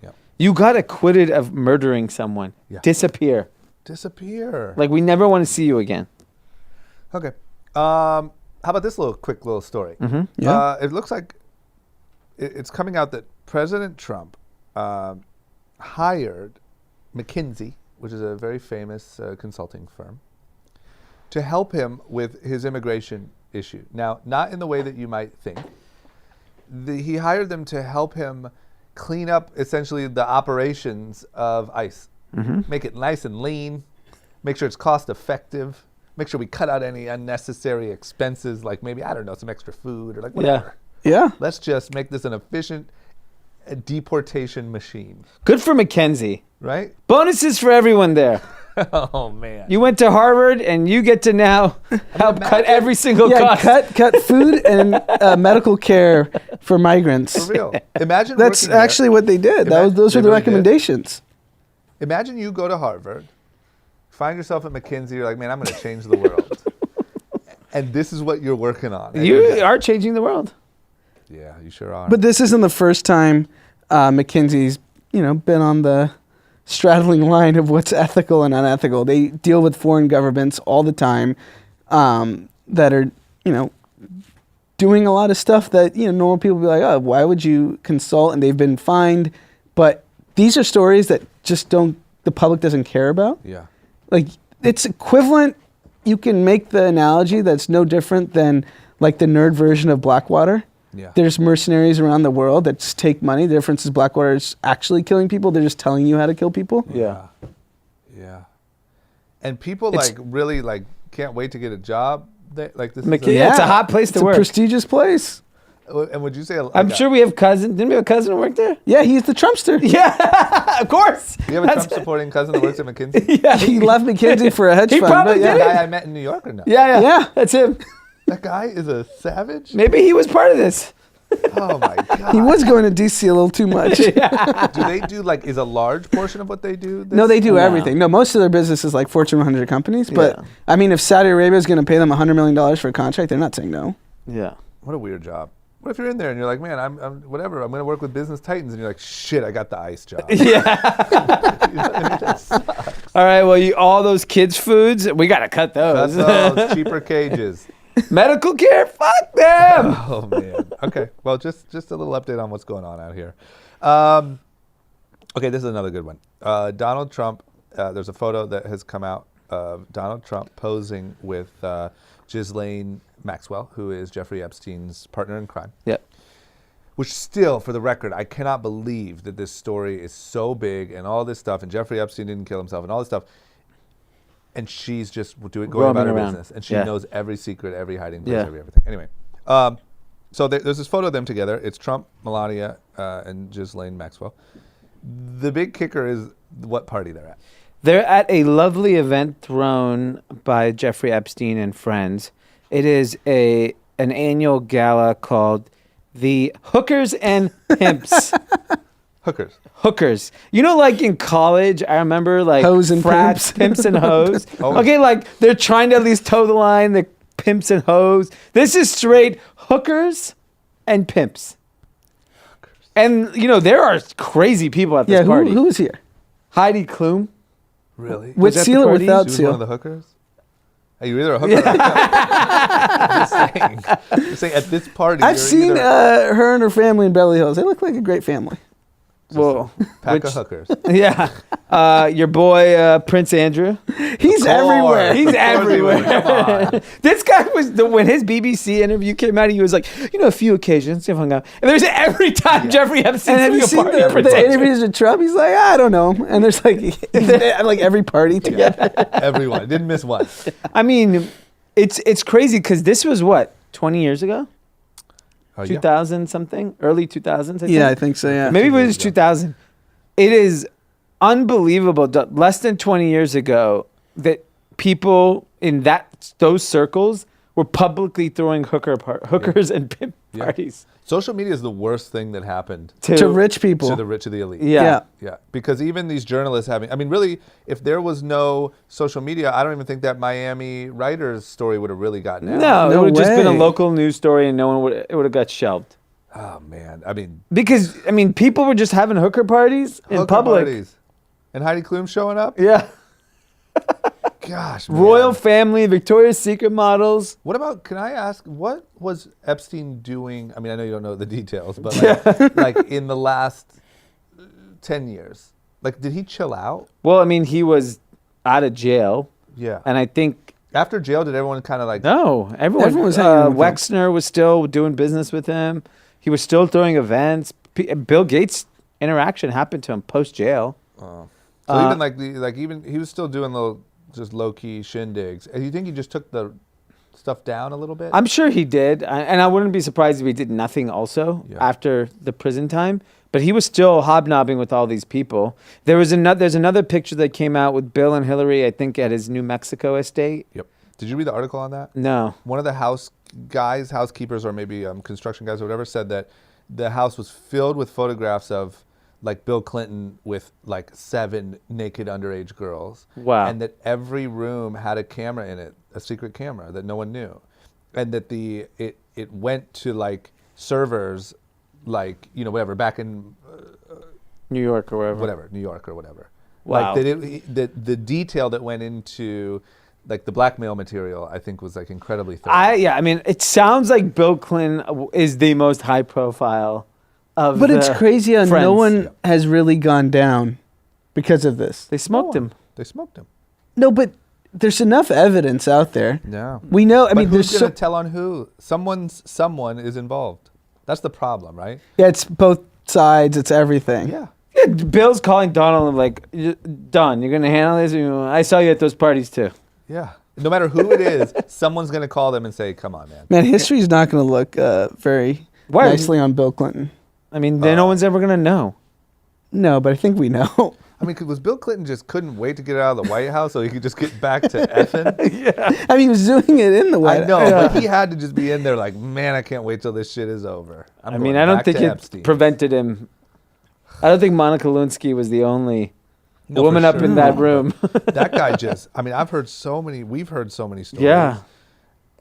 [SPEAKER 1] Yeah.
[SPEAKER 2] you got acquitted of murdering someone.
[SPEAKER 1] Yeah.
[SPEAKER 2] Disappear.
[SPEAKER 1] Disappear.
[SPEAKER 2] Like, we never want to see you again.
[SPEAKER 1] Okay. How about this quick little story?
[SPEAKER 3] Yeah.
[SPEAKER 1] It looks like it's coming out that President Trump hired McKinsey, which is a very famous consulting firm, to help him with his immigration issue. Now, not in the way that you might think. He hired them to help him clean up essentially the operations of ICE. Make it nice and lean, make sure it's cost effective, make sure we cut out any unnecessary expenses, like maybe, I don't know, some extra food or like whatever.
[SPEAKER 3] Yeah.
[SPEAKER 1] Let's just make this an efficient deportation machine,
[SPEAKER 2] Good for Mackenzie.
[SPEAKER 1] right?
[SPEAKER 2] Bonuses for everyone there.
[SPEAKER 1] Oh, man.
[SPEAKER 2] You went to Harvard, and you get to now help cut every single
[SPEAKER 3] Yeah,
[SPEAKER 2] cost.
[SPEAKER 3] cut food and medical care for migrants.
[SPEAKER 1] For real. Imagine
[SPEAKER 3] That's
[SPEAKER 1] working there.
[SPEAKER 3] actually what they did. Those
[SPEAKER 1] They
[SPEAKER 3] were the
[SPEAKER 1] really did.
[SPEAKER 3] recommendations.
[SPEAKER 1] Imagine you go to Harvard, find yourself at McKinsey, you're like, man, I'm going to change the world. And this is what you're working on. And
[SPEAKER 2] You
[SPEAKER 1] you're-
[SPEAKER 2] are changing the world.
[SPEAKER 1] Yeah, you sure are.
[SPEAKER 3] But this isn't the first time McKinsey's, been on the straddling line of what's ethical and unethical. They deal with foreign governments all the time that are, doing a lot of stuff that, normal people be like, oh, why would you consult? And they've been fined. But these are stories that just the public doesn't care about.
[SPEAKER 1] Yeah.
[SPEAKER 3] Like, it's equivalent. You can make the analogy that's no different than like the nerd version of Blackwater.
[SPEAKER 1] Yeah.
[SPEAKER 3] There's mercenaries around the world that just take money. The difference is Blackwater is actually killing people. They're just telling you how to kill people.
[SPEAKER 1] Yeah. And people really can't wait to get a job. Like this.
[SPEAKER 2] It's a hot place to work.
[SPEAKER 3] It's a prestigious place.
[SPEAKER 1] And would you say?
[SPEAKER 2] I'm sure we have cousins. Didn't we have a cousin who worked there?
[SPEAKER 3] Yeah, he's the Trumpster.
[SPEAKER 2] Yeah, of course.
[SPEAKER 1] Do you have a Trump supporting cousin that works at McKinsey?
[SPEAKER 2] Yeah,
[SPEAKER 3] He left McKinsey for a hedge
[SPEAKER 2] He
[SPEAKER 3] fund.
[SPEAKER 2] probably
[SPEAKER 3] but
[SPEAKER 1] The
[SPEAKER 2] did.
[SPEAKER 3] yeah.
[SPEAKER 1] guy I met in New York or no?
[SPEAKER 2] Yeah, that's him.
[SPEAKER 1] That guy is a savage.
[SPEAKER 2] Maybe he was part of this.
[SPEAKER 1] Oh my god.
[SPEAKER 3] He was going to DC a little too much.
[SPEAKER 1] Do they do is a large portion of what they do?
[SPEAKER 3] No, they do
[SPEAKER 2] No.
[SPEAKER 3] everything. No, most of their business is like Fortune 100 companies. But
[SPEAKER 2] Yeah.
[SPEAKER 3] I mean, if Saudi Arabia is going to pay them $100 million for a contract, they're not saying no.
[SPEAKER 2] Yeah.
[SPEAKER 1] What a weird job. What if you're in there and you're like, man, I'm whatever. I'm going to work with business titans, and you're like, shit, I got the ice job.
[SPEAKER 2] Yeah.
[SPEAKER 1] That sucks.
[SPEAKER 2] All right. Well, all those kids' foods, we gotta cut those.
[SPEAKER 1] That's those cheaper cages.
[SPEAKER 2] Medical care, fuck them.
[SPEAKER 1] Oh man. Okay. Well, just a little update on what's going on out here. Okay, this is another good one. Donald Trump. There's a photo that has come out of Donald Trump posing with Ghislaine Maxwell, who is Jeffrey Epstein's partner in crime.
[SPEAKER 2] Yep.
[SPEAKER 1] Which still, for the record, I cannot believe that this story is so big and all this stuff, and Jeffrey Epstein didn't kill himself and all this stuff. And she's just going about her
[SPEAKER 2] around.
[SPEAKER 1] business, and she
[SPEAKER 2] Yeah.
[SPEAKER 1] knows every secret, every hiding place,
[SPEAKER 2] Yeah.
[SPEAKER 1] every everything. Anyway, so there's this photo of them together. It's Trump, Melania, and Ghislaine Maxwell. The big kicker is what party they're at.
[SPEAKER 2] They're at a lovely event thrown by Jeffrey Epstein and friends. It is an annual gala called the Hookers and Pimps. Hookers. Like in college, I remember
[SPEAKER 3] Hoes and
[SPEAKER 2] frats, pimps and hoes.
[SPEAKER 1] Oh.
[SPEAKER 2] Okay, they're trying to at least toe the line, the pimps and hoes. This is straight hookers and pimps. And, there are crazy people at this
[SPEAKER 3] Yeah,
[SPEAKER 2] party.
[SPEAKER 3] who was here?
[SPEAKER 2] Heidi Klum.
[SPEAKER 1] Really?
[SPEAKER 3] With
[SPEAKER 2] at the
[SPEAKER 3] seal or
[SPEAKER 2] party?
[SPEAKER 3] without
[SPEAKER 1] She was
[SPEAKER 3] seal?
[SPEAKER 1] one of the hookers? Are you either a hooker or a I'm saying at this party.
[SPEAKER 3] I've
[SPEAKER 1] you're
[SPEAKER 3] seen
[SPEAKER 1] either
[SPEAKER 3] her and her family in Beverly Hills. They look like a great family.
[SPEAKER 2] Well,
[SPEAKER 1] pack of hookers.
[SPEAKER 2] yeah. Your boy, Prince Andrew.
[SPEAKER 3] He's everywhere.
[SPEAKER 2] He's
[SPEAKER 1] Of course he would. Come
[SPEAKER 2] everywhere.
[SPEAKER 1] on.
[SPEAKER 2] This guy was, when his BBC interview came out, he was like, a few occasions I've hung out. And there's every time Jeffrey Epstein's
[SPEAKER 3] And have you
[SPEAKER 2] having a
[SPEAKER 3] seen
[SPEAKER 2] party.
[SPEAKER 3] the
[SPEAKER 2] Prince Andrew.
[SPEAKER 3] interviews with Trump? He's like, I don't know. And there's like every party together.
[SPEAKER 1] Everyone. Didn't miss one.
[SPEAKER 2] I mean, it's crazy because this was what, 20 years ago?
[SPEAKER 1] Oh, yeah.
[SPEAKER 2] 2000 something? Early 2000s, I think?
[SPEAKER 3] Yeah, I think so, yeah.
[SPEAKER 2] Maybe it was
[SPEAKER 1] years ago.
[SPEAKER 2] 2000. It is unbelievable. Less than 20 years ago, that people in those circles were publicly throwing hookers and pimp
[SPEAKER 1] Yeah.
[SPEAKER 2] parties
[SPEAKER 1] Social media is the worst thing that happened
[SPEAKER 3] To rich people.
[SPEAKER 1] to the rich, to the elite.
[SPEAKER 2] Yeah.
[SPEAKER 1] Yeah, because even these journalists really, if there was no social media, I don't even think that Miami writer's story would have really gotten out.
[SPEAKER 2] No, it
[SPEAKER 3] No
[SPEAKER 2] would have just been a
[SPEAKER 3] way.
[SPEAKER 2] local news story, and it would have got shelved.
[SPEAKER 1] Oh man,
[SPEAKER 2] Because people were just having hooker parties in
[SPEAKER 1] hooker
[SPEAKER 2] public.
[SPEAKER 1] parties. And Heidi Klum showing up.
[SPEAKER 2] Yeah,
[SPEAKER 1] Gosh, man.
[SPEAKER 2] royal family, Victoria's Secret models.
[SPEAKER 1] What about? Can I ask? What was Epstein doing? I know you don't know the details, but like in the last 10 years, did he chill out?
[SPEAKER 2] Well, he was out of jail,
[SPEAKER 1] Yeah.
[SPEAKER 2] and I think
[SPEAKER 1] After jail, did everyone kind of
[SPEAKER 2] no, everyone
[SPEAKER 3] was hanging with him.
[SPEAKER 2] Wexner was still doing business with him. He was still throwing events. Bill Gates' interaction happened to him post jail.
[SPEAKER 1] So even even he was still doing little just low key shindigs. And you think he just took the stuff down a little bit?
[SPEAKER 2] I'm sure he did, and I wouldn't be surprised if he did nothing also
[SPEAKER 1] Yeah.
[SPEAKER 2] after the prison time. But he was still hobnobbing with all these people. There's another picture that came out with Bill and Hillary, I think, at his New Mexico estate.
[SPEAKER 1] Yep. Did you read the article on that?
[SPEAKER 2] No.
[SPEAKER 1] One of the housekeepers, or maybe construction guys or whatever, said that the house was filled with photographs of Bill Clinton with 7 naked underage girls.
[SPEAKER 2] Wow.
[SPEAKER 1] And that every room had a camera in it, a secret camera that no one knew. And that it went to servers, like, whatever, back in
[SPEAKER 2] New York or wherever.
[SPEAKER 1] New York or whatever.
[SPEAKER 2] Wow.
[SPEAKER 1] Like the detail that went into like the blackmail material, I think was like incredibly thorough.
[SPEAKER 2] I mean, it sounds like Bill Clinton is the most high profile of
[SPEAKER 3] But it's crazy how
[SPEAKER 2] friends.
[SPEAKER 3] no one has really gone down because of this.
[SPEAKER 2] They smoked him.
[SPEAKER 1] They smoked him.
[SPEAKER 3] No, but there's enough evidence out there.
[SPEAKER 1] Yeah.
[SPEAKER 3] We know.
[SPEAKER 1] But
[SPEAKER 3] I mean,
[SPEAKER 1] who's
[SPEAKER 3] there's
[SPEAKER 1] going to tell on who? Someone is involved. That's the problem, right?
[SPEAKER 3] Yeah, it's both sides. It's everything.
[SPEAKER 1] Yeah.
[SPEAKER 2] Yeah, Bill's calling Donald like, Don, you're gonna handle this. I saw you at those parties too.
[SPEAKER 1] Yeah. No matter who it is, someone's going to call them and say, "Come on, man."
[SPEAKER 3] Man, history's not going to look very
[SPEAKER 2] Why?
[SPEAKER 3] nicely on Bill Clinton.
[SPEAKER 2] I mean, then no one's ever gonna know.
[SPEAKER 3] No, but I think we know.
[SPEAKER 1] I mean, was Bill Clinton just couldn't wait to get out of the White House so he could just get back to effing?
[SPEAKER 3] I mean, he was doing it in the White
[SPEAKER 1] I know,
[SPEAKER 3] House.
[SPEAKER 1] but he had to just be in there like, man, I can't wait till this shit is over.
[SPEAKER 2] I
[SPEAKER 1] going
[SPEAKER 2] mean, I don't
[SPEAKER 1] back
[SPEAKER 2] think
[SPEAKER 1] to
[SPEAKER 2] it
[SPEAKER 1] Epstein.
[SPEAKER 2] prevented him. I don't think Monica Lewinsky was the only
[SPEAKER 1] No,
[SPEAKER 2] woman
[SPEAKER 1] for
[SPEAKER 2] up
[SPEAKER 1] sure.
[SPEAKER 2] in that room.
[SPEAKER 1] That guy just, I mean, we've heard so many stories.
[SPEAKER 2] Yeah.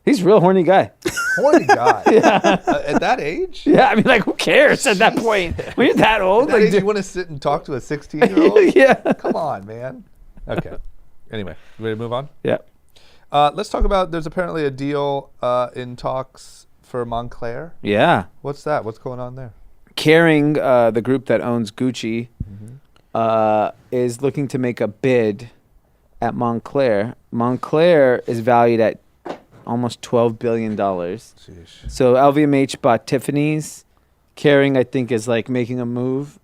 [SPEAKER 2] He's a real horny guy.
[SPEAKER 1] Horny guy. At that age?
[SPEAKER 2] Yeah, I mean, like, who cares at that point? When you're that old,
[SPEAKER 1] At that
[SPEAKER 2] like,
[SPEAKER 1] age, you want to sit and talk to a 16-year-old?
[SPEAKER 2] yeah.
[SPEAKER 1] Come on, man. Okay. Anyway, you ready to move on?
[SPEAKER 2] Yeah.
[SPEAKER 1] Let's talk about, there's apparently a deal in talks for Montclair.
[SPEAKER 2] Yeah.
[SPEAKER 1] What's that? What's going on there?
[SPEAKER 2] Kering, the group that owns Gucci, is looking to make a bid at Montclair. Montclair is valued at almost $12 billion.
[SPEAKER 1] Sheesh.
[SPEAKER 2] So LVMH bought Tiffany's. Kering, I think, is like making a move.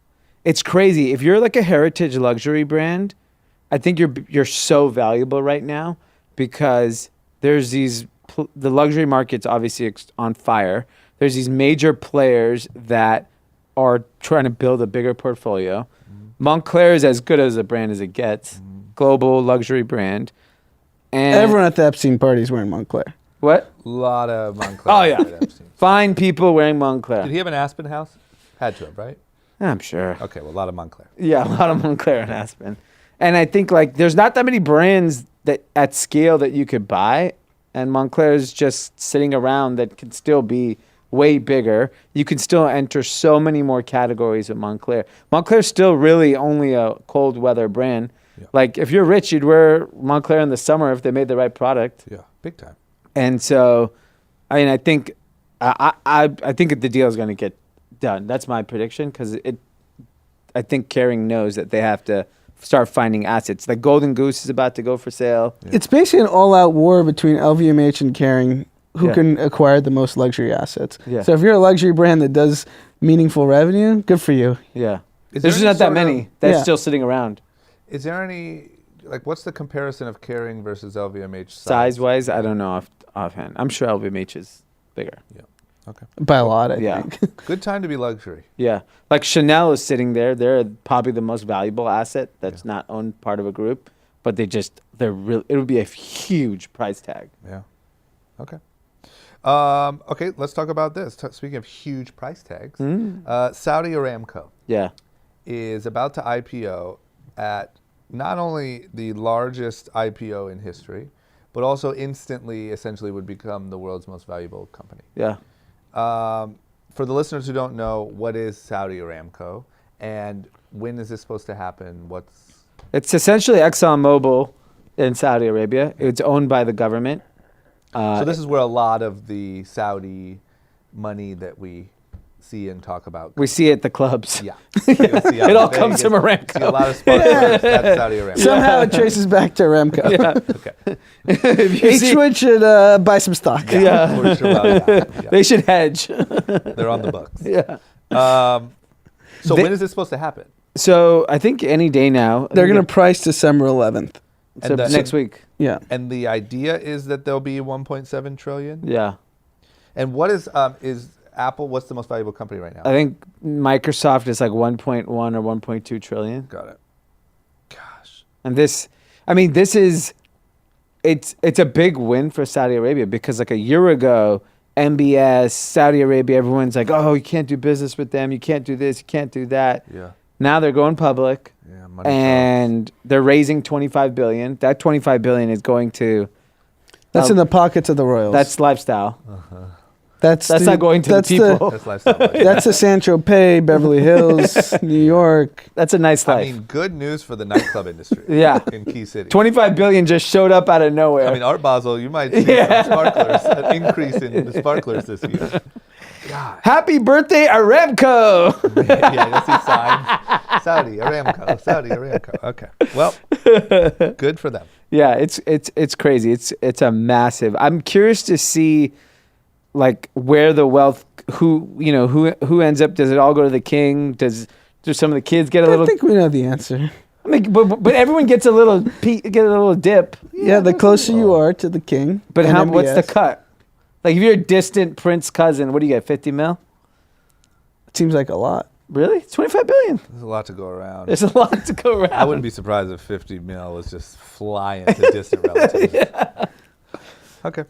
[SPEAKER 2] It's crazy. If you're like a heritage luxury brand, I think you're so valuable right now because there's these the luxury market's obviously on fire. There's these major players that are trying to build a bigger portfolio. Montclair is as good as a brand as it gets. Global luxury brand. And
[SPEAKER 3] Everyone at the Epstein party is wearing Montclair.
[SPEAKER 2] what?
[SPEAKER 1] A lot of Montclair.
[SPEAKER 2] Oh, yeah.
[SPEAKER 1] at Epstein.
[SPEAKER 2] Fine people wearing Montclair.
[SPEAKER 1] Did he have an Aspen house? Had to have, right?
[SPEAKER 2] I'm sure.
[SPEAKER 1] Okay, well, a lot of Montclair.
[SPEAKER 2] Yeah, a lot of Montclair and Aspen. And I think like there's not that many brands that at scale that you could buy, and Montclair is just sitting around that could still be way bigger. You can still enter so many more categories with Montclair. Montclair's still really only a cold weather brand.
[SPEAKER 1] Yeah.
[SPEAKER 2] Like if you're rich, you'd wear Montclair in the summer if they made the right product.
[SPEAKER 1] Yeah, big time.
[SPEAKER 2] And so, I mean, I think I think the deal is going to get done. That's my prediction because I think Kering knows that they have to start finding assets. Like Golden Goose is about to go for sale.
[SPEAKER 1] Yeah.
[SPEAKER 3] It's basically an all-out war between LVMH and Kering who
[SPEAKER 2] Yeah.
[SPEAKER 3] can acquire the most luxury assets.
[SPEAKER 2] Yeah.
[SPEAKER 3] So if you're a luxury brand that does meaningful revenue, good for you.
[SPEAKER 2] Yeah.
[SPEAKER 1] Is
[SPEAKER 2] There's
[SPEAKER 1] there
[SPEAKER 2] just
[SPEAKER 1] any
[SPEAKER 2] not that
[SPEAKER 1] sort of-
[SPEAKER 2] many that's
[SPEAKER 3] Yeah.
[SPEAKER 2] still sitting around.
[SPEAKER 1] Is there any, like, what's the comparison of Kering versus LVMH
[SPEAKER 2] Size-wise, I don't know offhand. I'm sure LVMH is bigger.
[SPEAKER 1] Okay.
[SPEAKER 3] By a lot, I
[SPEAKER 2] Yeah.
[SPEAKER 3] think.
[SPEAKER 1] Good time to be luxury.
[SPEAKER 2] Yeah. Like Chanel is sitting there. They're probably the most valuable asset that's not owned part of a group, but they're real. It would be a huge price tag.
[SPEAKER 1] Yeah. Okay. Okay, let's talk about this. Speaking of huge price tags, Saudi Aramco
[SPEAKER 2] Yeah.
[SPEAKER 1] is about to IPO at not only the largest IPO in history, but also instantly, essentially, would become the world's most valuable company.
[SPEAKER 2] Yeah.
[SPEAKER 1] For the listeners who don't know, what is Saudi Aramco, and when is this supposed to happen?
[SPEAKER 2] It's essentially ExxonMobil in Saudi Arabia. It's owned by the government.
[SPEAKER 1] So this is where a lot of the Saudi money that we see and talk about.
[SPEAKER 2] We see it at the clubs.
[SPEAKER 1] Yeah.
[SPEAKER 2] It all comes from Aramco.
[SPEAKER 1] See a lot of sponsors at Saudi Aramco.
[SPEAKER 3] Somehow it traces back to Aramco.
[SPEAKER 2] Yeah.
[SPEAKER 1] Okay.
[SPEAKER 2] If you see-
[SPEAKER 3] H-Wood should buy some stock.
[SPEAKER 2] Yeah.
[SPEAKER 1] We're sure about that. Yeah.
[SPEAKER 2] They should hedge.
[SPEAKER 1] They're on the books.
[SPEAKER 2] Yeah.
[SPEAKER 1] So
[SPEAKER 2] They-
[SPEAKER 1] when is this supposed to happen?
[SPEAKER 2] So I think any day now.
[SPEAKER 3] They're going to price December 11th.
[SPEAKER 2] So
[SPEAKER 1] and the-
[SPEAKER 2] next week.
[SPEAKER 3] Yeah.
[SPEAKER 1] And the idea is that there'll be 1.7 trillion.
[SPEAKER 2] Yeah.
[SPEAKER 1] And what is Apple? What's the most valuable company right now?
[SPEAKER 2] I think Microsoft is like 1.1 or 1.2 trillion.
[SPEAKER 1] Got it. Gosh.
[SPEAKER 2] And this is, it's a big win for Saudi Arabia because like a year ago, MBS, Saudi Arabia, everyone's like, oh, you can't do business with them. You can't do this. You can't do that.
[SPEAKER 1] Yeah.
[SPEAKER 2] Now they're going public
[SPEAKER 1] Yeah. Money
[SPEAKER 2] and they're raising 25 billion. That 25 billion is going to,
[SPEAKER 3] That's in the pockets of the royals.
[SPEAKER 2] that's lifestyle. That's not going to the people.
[SPEAKER 1] That's lifestyle. budget.
[SPEAKER 3] That's the San Tropez, Beverly Hills, New York.
[SPEAKER 2] That's a nice life.
[SPEAKER 1] I mean, good news for the nightclub industry.
[SPEAKER 2] Yeah.
[SPEAKER 1] In key cities.
[SPEAKER 2] 25 billion just showed up out of nowhere.
[SPEAKER 1] I mean, Art Basel, you might see some sparklers, an increase in the sparklers this year. God.
[SPEAKER 2] Happy birthday, Aramco!
[SPEAKER 1] Yeah, you'll see signs. Saudi Aramco. Okay. Well, good for them.
[SPEAKER 2] Yeah, it's crazy. It's a massive. I'm curious to see, like, where the wealth, who ends up. Does it all go to the king? Do some of the kids get a little?
[SPEAKER 3] I think we know the answer.
[SPEAKER 2] I mean, but everyone gets a little dip.
[SPEAKER 3] Yeah, the closer you are to the king.
[SPEAKER 2] But
[SPEAKER 3] and
[SPEAKER 2] what's the
[SPEAKER 3] MBS,
[SPEAKER 2] cut? Like, if you're a distant prince cousin, what do you get? 50 mil?
[SPEAKER 3] It seems like a lot.
[SPEAKER 2] Really? It's 25 billion.
[SPEAKER 1] There's a lot to go around.
[SPEAKER 2] There's a lot to go around.
[SPEAKER 1] I wouldn't be surprised if 50 mil was just flying to distant relatives. Okay.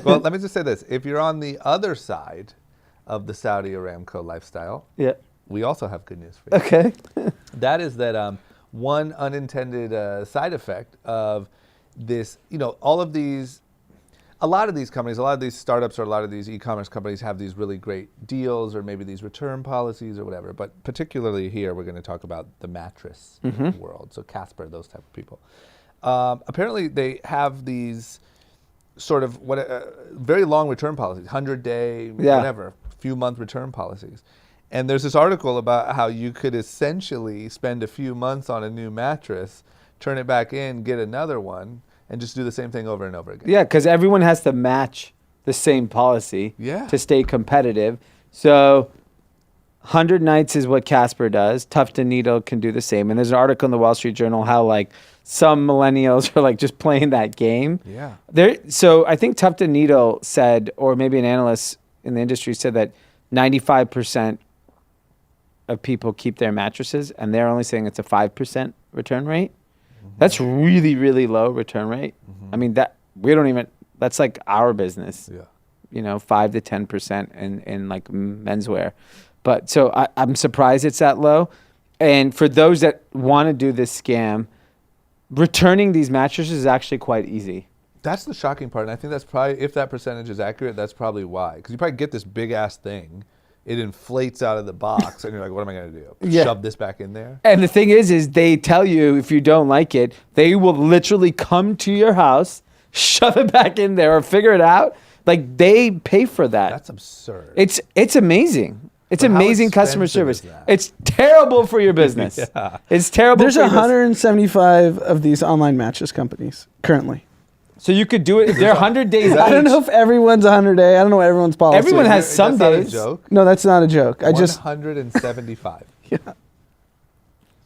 [SPEAKER 1] Well, let me just say this. If you're on the other side of the Saudi Aramco lifestyle,
[SPEAKER 2] Yeah.
[SPEAKER 1] we also have good news for you.
[SPEAKER 2] Okay.
[SPEAKER 1] That is that one unintended side effect of this, a lot of these companies, a lot of these startups or a lot of these e-commerce companies have these really great deals or maybe these return policies or whatever. But particularly here, we're going to talk about the mattress world. So Casper, those type of people. Apparently, they have these sort of very long return policies, 100-day, whatever, few-month return policies. And there's this article about how you could essentially spend a few months on a new mattress, turn it back in, get another one, and just do the same thing over and over again.
[SPEAKER 2] Yeah, because everyone has to match the same policy to stay competitive. So 100 nights is what Casper does. Tuft and Needle can do the same. And there's an article in the Wall Street Journal how, like, some millennials are, like, just playing that game.
[SPEAKER 1] Yeah.
[SPEAKER 2] So I think Tuft and Needle said, or maybe an analyst in the industry said that 95% of people keep their mattresses, and they're only saying it's a 5% return rate. That's really, really low return rate. I mean, that's like our business.
[SPEAKER 1] Yeah.
[SPEAKER 2] 5 to 10% in like menswear. But so I'm surprised it's that low. And for those that want to do this scam, returning these mattresses is actually quite easy.
[SPEAKER 1] That's the shocking part. And I think that's probably, if that percentage is accurate, that's probably why. Because you probably get this big ass thing. It inflates out of the box, and you're like, what am I going to do? Shove this back in there?
[SPEAKER 2] And the thing is they tell you if you don't like it, they will literally come to your house, shove it back in there, or figure it out. Like, they pay for that.
[SPEAKER 1] That's absurd.
[SPEAKER 2] It's amazing. It's
[SPEAKER 1] But how
[SPEAKER 2] amazing customer
[SPEAKER 1] expensive
[SPEAKER 2] service.
[SPEAKER 1] is that?
[SPEAKER 2] It's terrible for your business. It's terrible
[SPEAKER 3] There's
[SPEAKER 2] for your business.
[SPEAKER 3] 175 of these online mattress companies currently.
[SPEAKER 2] So you could do it if they're 100 days
[SPEAKER 3] I don't know if everyone's 100-day. I don't know what everyone's policy
[SPEAKER 2] Everyone
[SPEAKER 3] is.
[SPEAKER 2] has some
[SPEAKER 1] That's
[SPEAKER 2] days.
[SPEAKER 1] not a joke.
[SPEAKER 3] No, that's not a joke.
[SPEAKER 1] 175.
[SPEAKER 3] Yeah.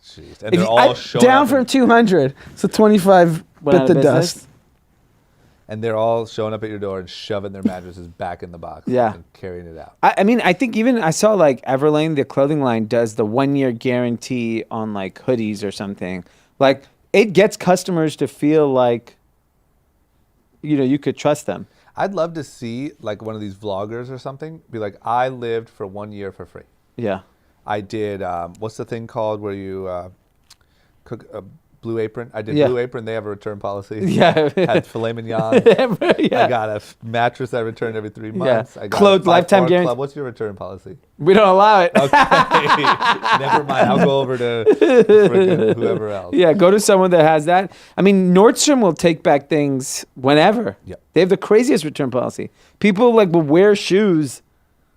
[SPEAKER 1] Jeez. And they're all showing
[SPEAKER 3] down
[SPEAKER 1] up
[SPEAKER 3] from 200. So 25
[SPEAKER 2] Went out
[SPEAKER 3] bit
[SPEAKER 2] of
[SPEAKER 3] the
[SPEAKER 2] business?
[SPEAKER 3] dust.
[SPEAKER 1] and they're all showing up at your door and shoving their mattresses back in the box and carrying it out.
[SPEAKER 2] I mean, I think even I saw like Everlane, the clothing line, does the 1-year guarantee on like hoodies or something. Like, it gets customers to feel like, you could trust them.
[SPEAKER 1] I'd love to see like one of these vloggers or something be like, I lived for 1 year for free.
[SPEAKER 2] Yeah.
[SPEAKER 1] I did, what's the thing called where you cook a Blue Apron? I did
[SPEAKER 2] Yeah.
[SPEAKER 1] Blue Apron. They have a return policy.
[SPEAKER 2] Yeah.
[SPEAKER 1] Had filet mignon.
[SPEAKER 2] Yeah.
[SPEAKER 1] I got a mattress I returned every 3 months. I got
[SPEAKER 2] Clothes,
[SPEAKER 1] a
[SPEAKER 2] lifetime
[SPEAKER 1] 5-4
[SPEAKER 2] guarantee.
[SPEAKER 1] club. What's your return policy?
[SPEAKER 2] We don't allow it.
[SPEAKER 1] Okay. Never mind. I'll go over to freaking whoever else.
[SPEAKER 2] Yeah, go to someone that has that. I mean, Nordstrom will take back things whenever.
[SPEAKER 1] Yep.
[SPEAKER 2] They have the craziest return policy. People like will wear shoes.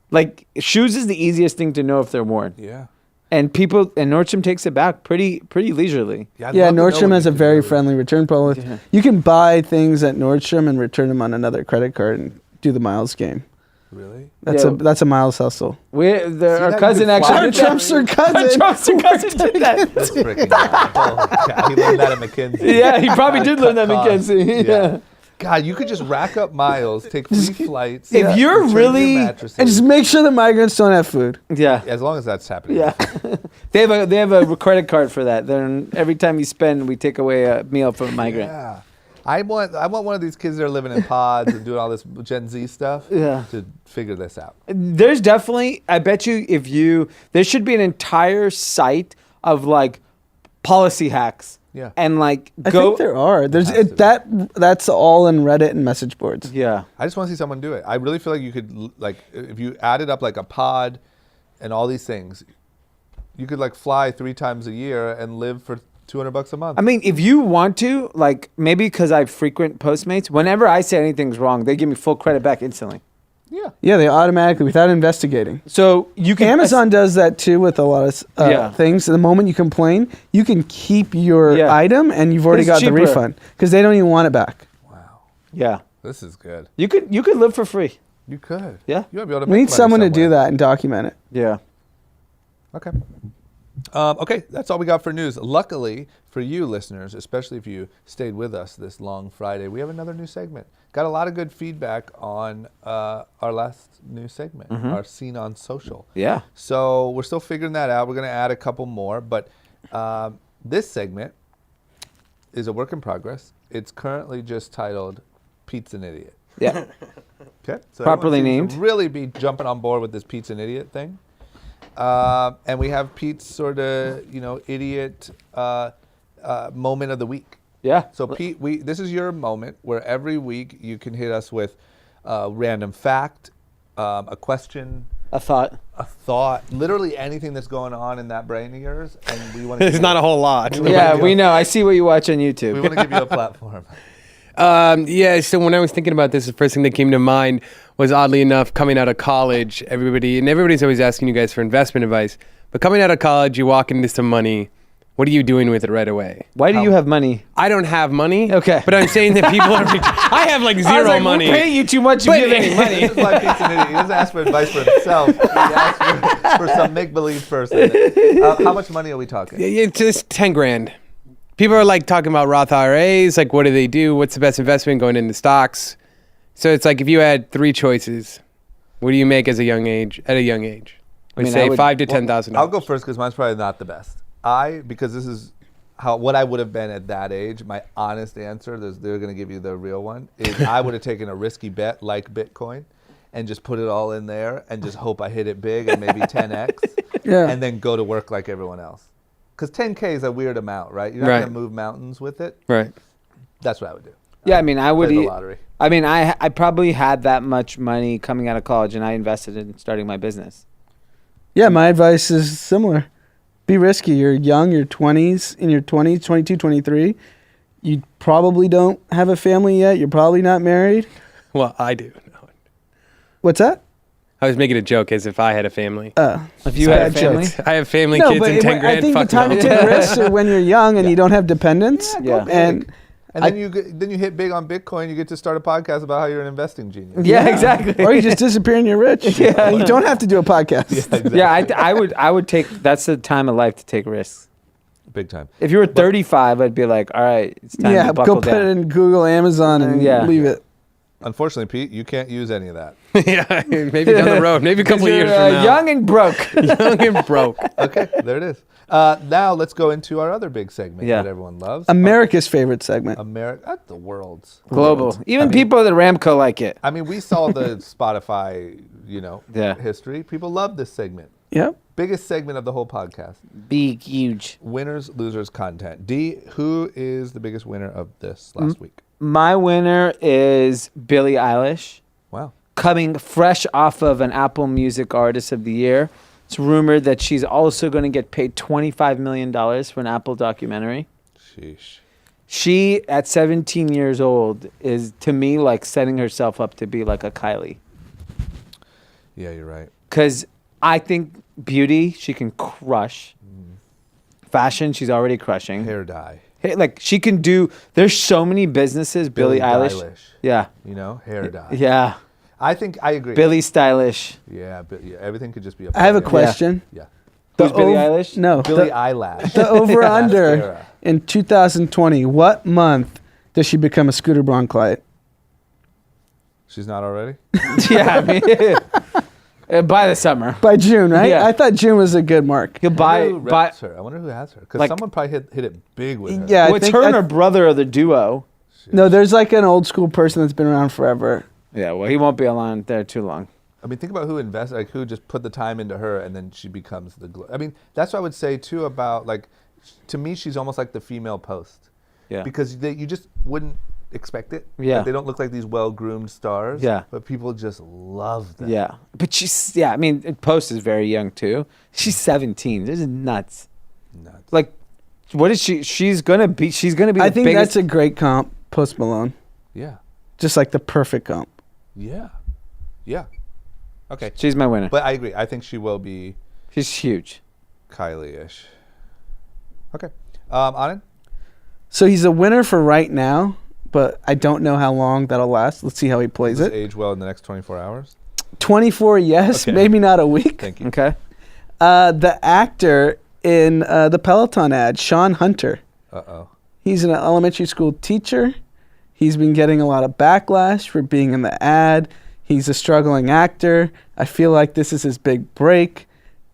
[SPEAKER 2] Like, shoes is the easiest thing to know if they're worn.
[SPEAKER 1] Yeah.
[SPEAKER 2] And Nordstrom takes it back pretty leisurely.
[SPEAKER 1] I'd
[SPEAKER 3] Yeah,
[SPEAKER 1] love to know
[SPEAKER 3] Nordstrom
[SPEAKER 1] what
[SPEAKER 3] has
[SPEAKER 1] you
[SPEAKER 3] a
[SPEAKER 1] can
[SPEAKER 3] very
[SPEAKER 1] do.
[SPEAKER 3] friendly return policy.
[SPEAKER 2] Yeah.
[SPEAKER 3] You can buy things at Nordstrom and return them on another credit card and do the miles game.
[SPEAKER 1] Really?
[SPEAKER 3] That's a miles hustle.
[SPEAKER 2] Our
[SPEAKER 1] that
[SPEAKER 2] cousin
[SPEAKER 1] you could fly
[SPEAKER 2] actually
[SPEAKER 1] to
[SPEAKER 3] Trump's their cousin.
[SPEAKER 2] Trump's cousin did that.
[SPEAKER 1] This freaking guy. Holy cow. He learned that at McKinsey.
[SPEAKER 2] Yeah, he probably did learn that
[SPEAKER 1] Cut costs.
[SPEAKER 2] McKinsey. Yeah.
[SPEAKER 1] God, you could just rack up miles, take free flights.
[SPEAKER 2] If you're
[SPEAKER 1] return your
[SPEAKER 2] really-
[SPEAKER 1] mattresses.
[SPEAKER 3] And just make sure the migrants don't have food.
[SPEAKER 2] Yeah.
[SPEAKER 1] As long as that's happening.
[SPEAKER 2] Yeah. They have a credit card for that. Then every time you spend, we take away a meal from a migrant.
[SPEAKER 1] Yeah. I want one of these kids that are living in pods and doing all this Gen Z stuff to figure this out.
[SPEAKER 2] There's definitely, I bet you, there should be an entire site of like policy hacks
[SPEAKER 1] Yeah.
[SPEAKER 2] and like
[SPEAKER 3] I
[SPEAKER 2] go.
[SPEAKER 3] think there are. There's
[SPEAKER 1] has to be.
[SPEAKER 3] that's all in Reddit and message boards.
[SPEAKER 2] Yeah.
[SPEAKER 1] I just want to see someone do it. I really feel like you could, like, if you added up like a pod and all these things, you could like fly 3 times a year and live for $200 a month.
[SPEAKER 2] I mean, if you want to, like, maybe because I frequent Postmates, whenever I say anything's wrong, they give me full credit back instantly.
[SPEAKER 1] Yeah.
[SPEAKER 3] Yeah, they automatically, without investigating.
[SPEAKER 2] So you can
[SPEAKER 3] Amazon does that too with a lot of
[SPEAKER 2] Yeah.
[SPEAKER 3] things. The moment you complain, you can keep your
[SPEAKER 2] Yeah.
[SPEAKER 3] item and you've already
[SPEAKER 2] It's
[SPEAKER 3] got
[SPEAKER 2] cheaper.
[SPEAKER 3] the refund because they don't even want it back.
[SPEAKER 1] Wow.
[SPEAKER 2] Yeah.
[SPEAKER 1] This is good.
[SPEAKER 2] You could live for free.
[SPEAKER 1] You could.
[SPEAKER 2] Yeah.
[SPEAKER 1] You might be able to
[SPEAKER 3] We
[SPEAKER 1] make
[SPEAKER 3] need
[SPEAKER 1] money
[SPEAKER 3] someone to do
[SPEAKER 1] somewhere.
[SPEAKER 3] that and document it.
[SPEAKER 2] Yeah.
[SPEAKER 1] Okay. Okay, that's all we got for news. Luckily for you listeners, especially if you stayed with us this long Friday, we have another new segment. Got a lot of good feedback on our last new segment, our Scene on Social.
[SPEAKER 2] Yeah.
[SPEAKER 1] So we're still figuring that out. We're going to add a couple more, but this segment is a work in progress. It's currently just titled Pete's an Idiot.
[SPEAKER 2] Yeah.
[SPEAKER 1] Okay. So
[SPEAKER 2] Properly
[SPEAKER 1] everyone seems to
[SPEAKER 2] named.
[SPEAKER 1] really be jumping on board with this Pete's an Idiot thing. And we have Pete's sort of, idiot moment of the week.
[SPEAKER 2] Yeah.
[SPEAKER 1] So Pete, this is your moment where every week you can hit us with a random fact, a question,
[SPEAKER 2] I thought.
[SPEAKER 1] a thought, literally anything that's going on in that brain of yours, and we want to.
[SPEAKER 4] It's not a whole lot.
[SPEAKER 2] Yeah, we know. I see what you watch on YouTube.
[SPEAKER 1] We want to give you a platform.
[SPEAKER 4] So when I was thinking about this, the first thing that came to mind was, oddly enough, coming out of college, everybody's always asking you guys for investment advice. But coming out of college, you walk into some money. What are you doing with it right away?
[SPEAKER 2] Why do you have money?
[SPEAKER 4] I don't have money.
[SPEAKER 2] Okay.
[SPEAKER 4] But I'm saying that people are I have like
[SPEAKER 2] I was
[SPEAKER 4] zero
[SPEAKER 2] like,
[SPEAKER 4] money.
[SPEAKER 2] We're paying you too much to
[SPEAKER 4] But-
[SPEAKER 2] give any money.
[SPEAKER 1] This is why Pete's an idiot. He doesn't ask for advice for himself. He asks for some make-believe person. How much money are we talking?
[SPEAKER 4] It's just 10 grand. People are like talking about Roth IRAs, like what do they do? What's the best investment going into stocks? So it's like if you had 3 choices, what do you make at a young age? We
[SPEAKER 2] mean,
[SPEAKER 4] say
[SPEAKER 2] I would-
[SPEAKER 4] $5,000 to $10,000.
[SPEAKER 1] I'll go first because mine's probably not the best. Because this is what I would have been at that age. My honest answer, they're going to give you the real one, is I would have taken a risky bet like Bitcoin and just put it all in there and just hope I hit it big and maybe 10x
[SPEAKER 3] Yeah.
[SPEAKER 1] and then go to work like everyone else. Because 10K is a weird amount, right? You're not
[SPEAKER 4] Right.
[SPEAKER 1] going to move mountains with it.
[SPEAKER 4] Right.
[SPEAKER 1] That's what I would do.
[SPEAKER 2] Yeah, I mean, I would
[SPEAKER 1] Play the
[SPEAKER 2] eat.
[SPEAKER 1] lottery.
[SPEAKER 2] I mean, I probably had that much money coming out of college, and I invested in starting my business.
[SPEAKER 3] Yeah, my advice is similar. Be risky. You're young, you're 20s, in your 20s, 22, 23. You probably don't have a family yet. You're probably not married.
[SPEAKER 4] Well, I do. No.
[SPEAKER 3] What's that?
[SPEAKER 4] I was making a joke as if I had a family.
[SPEAKER 2] If you
[SPEAKER 3] Bad
[SPEAKER 2] had a family,
[SPEAKER 3] jokes.
[SPEAKER 4] I have family,
[SPEAKER 3] No,
[SPEAKER 4] kids,
[SPEAKER 3] but
[SPEAKER 4] and 10 grand.
[SPEAKER 3] I think the
[SPEAKER 4] Fuck
[SPEAKER 3] time
[SPEAKER 4] no.
[SPEAKER 3] to take risks are when you're young and you don't have dependents.
[SPEAKER 1] Yeah, go
[SPEAKER 3] and
[SPEAKER 1] big. And then you hit big on Bitcoin. You get to start a podcast about how you're an investing genius.
[SPEAKER 2] yeah, exactly.
[SPEAKER 3] or you just disappear and you're rich.
[SPEAKER 2] Yeah.
[SPEAKER 3] You don't have to do a podcast.
[SPEAKER 1] Exactly.
[SPEAKER 2] Yeah, I would take. That's the time of life to take risks.
[SPEAKER 1] Big time.
[SPEAKER 2] If you were 35, I'd be like, all right, it's time
[SPEAKER 3] Yeah,
[SPEAKER 2] to
[SPEAKER 3] go
[SPEAKER 2] buckle
[SPEAKER 3] put it
[SPEAKER 2] down.
[SPEAKER 3] in Google, Amazon, and
[SPEAKER 2] Yeah.
[SPEAKER 3] leave it.
[SPEAKER 1] Unfortunately, Pete, you can't use any of that.
[SPEAKER 4] Yeah, maybe down the road, maybe a couple of years from now.
[SPEAKER 2] young and broke.
[SPEAKER 4] Young and broke.
[SPEAKER 1] Okay, there it is. Now let's go into our other big segment
[SPEAKER 2] Yeah.
[SPEAKER 1] that everyone loves.
[SPEAKER 3] America's favorite segment.
[SPEAKER 1] America, the world's.
[SPEAKER 2] Global. Even
[SPEAKER 1] I mean-
[SPEAKER 2] people at Aramco like it.
[SPEAKER 1] I mean, we saw the Spotify,
[SPEAKER 2] Yeah.
[SPEAKER 1] history. People love this segment.
[SPEAKER 3] Yep.
[SPEAKER 1] Biggest segment of the whole podcast.
[SPEAKER 2] Big, huge.
[SPEAKER 1] Winners, losers, content. D, who is the biggest winner of this last week?
[SPEAKER 2] My winner is Billie Eilish,
[SPEAKER 1] Wow.
[SPEAKER 2] coming fresh off of an Apple Music Artist of the Year. It's rumored that she's also going to get paid $25 million for an Apple documentary.
[SPEAKER 1] Sheesh.
[SPEAKER 2] She, at 17 years old, is, to me, like setting herself up to be like a Kylie.
[SPEAKER 1] Yeah, you're right.
[SPEAKER 2] Because I think beauty, she can crush. Fashion, she's already crushing.
[SPEAKER 1] Hair dye.
[SPEAKER 2] Hey, like, she can do, there's so many businesses, Billie Eilish. Yeah.
[SPEAKER 1] Hair dye.
[SPEAKER 2] Yeah.
[SPEAKER 1] I think I agree.
[SPEAKER 2] Billie Stylish.
[SPEAKER 1] Yeah, but yeah, everything could just be a
[SPEAKER 3] I have a
[SPEAKER 1] brand.
[SPEAKER 3] question.
[SPEAKER 1] Yeah.
[SPEAKER 2] Who's Billie
[SPEAKER 3] ov-
[SPEAKER 2] Eilish?
[SPEAKER 3] No.
[SPEAKER 1] Billie Eyelash.
[SPEAKER 3] The over-under
[SPEAKER 1] Mascara.
[SPEAKER 3] in 2020, what month does she become a Scooter Braun client?
[SPEAKER 1] She's not already?
[SPEAKER 2] Yeah, I mean, by the summer.
[SPEAKER 3] By June, right?
[SPEAKER 2] Yeah.
[SPEAKER 3] I thought June was a good mark.
[SPEAKER 2] He'll
[SPEAKER 1] I wonder
[SPEAKER 2] buy,
[SPEAKER 1] who
[SPEAKER 2] buy
[SPEAKER 1] reps her. I wonder who has her. Because
[SPEAKER 2] Like-
[SPEAKER 1] someone probably hit it big with her.
[SPEAKER 3] Yeah, I
[SPEAKER 2] well, it's
[SPEAKER 3] think
[SPEAKER 2] her and
[SPEAKER 3] I-
[SPEAKER 2] her brother are the duo.
[SPEAKER 3] No, there's like an old school person that's been around forever.
[SPEAKER 2] Yeah, well, he won't be alone there too long.
[SPEAKER 1] I mean, think about who invested, like who just put the time into her, and then she becomes the. I mean, that's what I would say too about like to me, she's almost like the female Post.
[SPEAKER 2] Yeah.
[SPEAKER 1] Because you just wouldn't expect it.
[SPEAKER 2] Yeah.
[SPEAKER 1] Like, they don't look like these well-groomed stars.
[SPEAKER 2] Yeah.
[SPEAKER 1] But people just love them.
[SPEAKER 2] Yeah. But I mean, Post is very young too. She's 17. This is nuts.
[SPEAKER 1] Nuts.
[SPEAKER 2] Like, what is she? She's gonna be.
[SPEAKER 3] I
[SPEAKER 2] the
[SPEAKER 3] think
[SPEAKER 2] biggest.
[SPEAKER 3] that's a great comp, Post Malone.
[SPEAKER 1] Yeah.
[SPEAKER 3] Just like the perfect comp.
[SPEAKER 1] Yeah. Yeah. Okay.
[SPEAKER 2] She's my winner.
[SPEAKER 1] But I agree. I think she will be
[SPEAKER 2] She's huge.
[SPEAKER 1] Kylie-ish. Okay. Anand?
[SPEAKER 3] So he's a winner for right now, but I don't know how long that'll last. Let's see how he plays
[SPEAKER 1] Does this
[SPEAKER 3] it.
[SPEAKER 1] age well in the next 24 hours?
[SPEAKER 3] 24, yes,
[SPEAKER 1] Okay.
[SPEAKER 3] maybe not a week.
[SPEAKER 1] Thank you.
[SPEAKER 2] Okay.
[SPEAKER 3] The actor in the Peloton ad, Sean Hunter.
[SPEAKER 1] Uh-oh.
[SPEAKER 3] He's an elementary school teacher. He's been getting a lot of backlash for being in the ad. He's a struggling actor. I feel like this is his big break.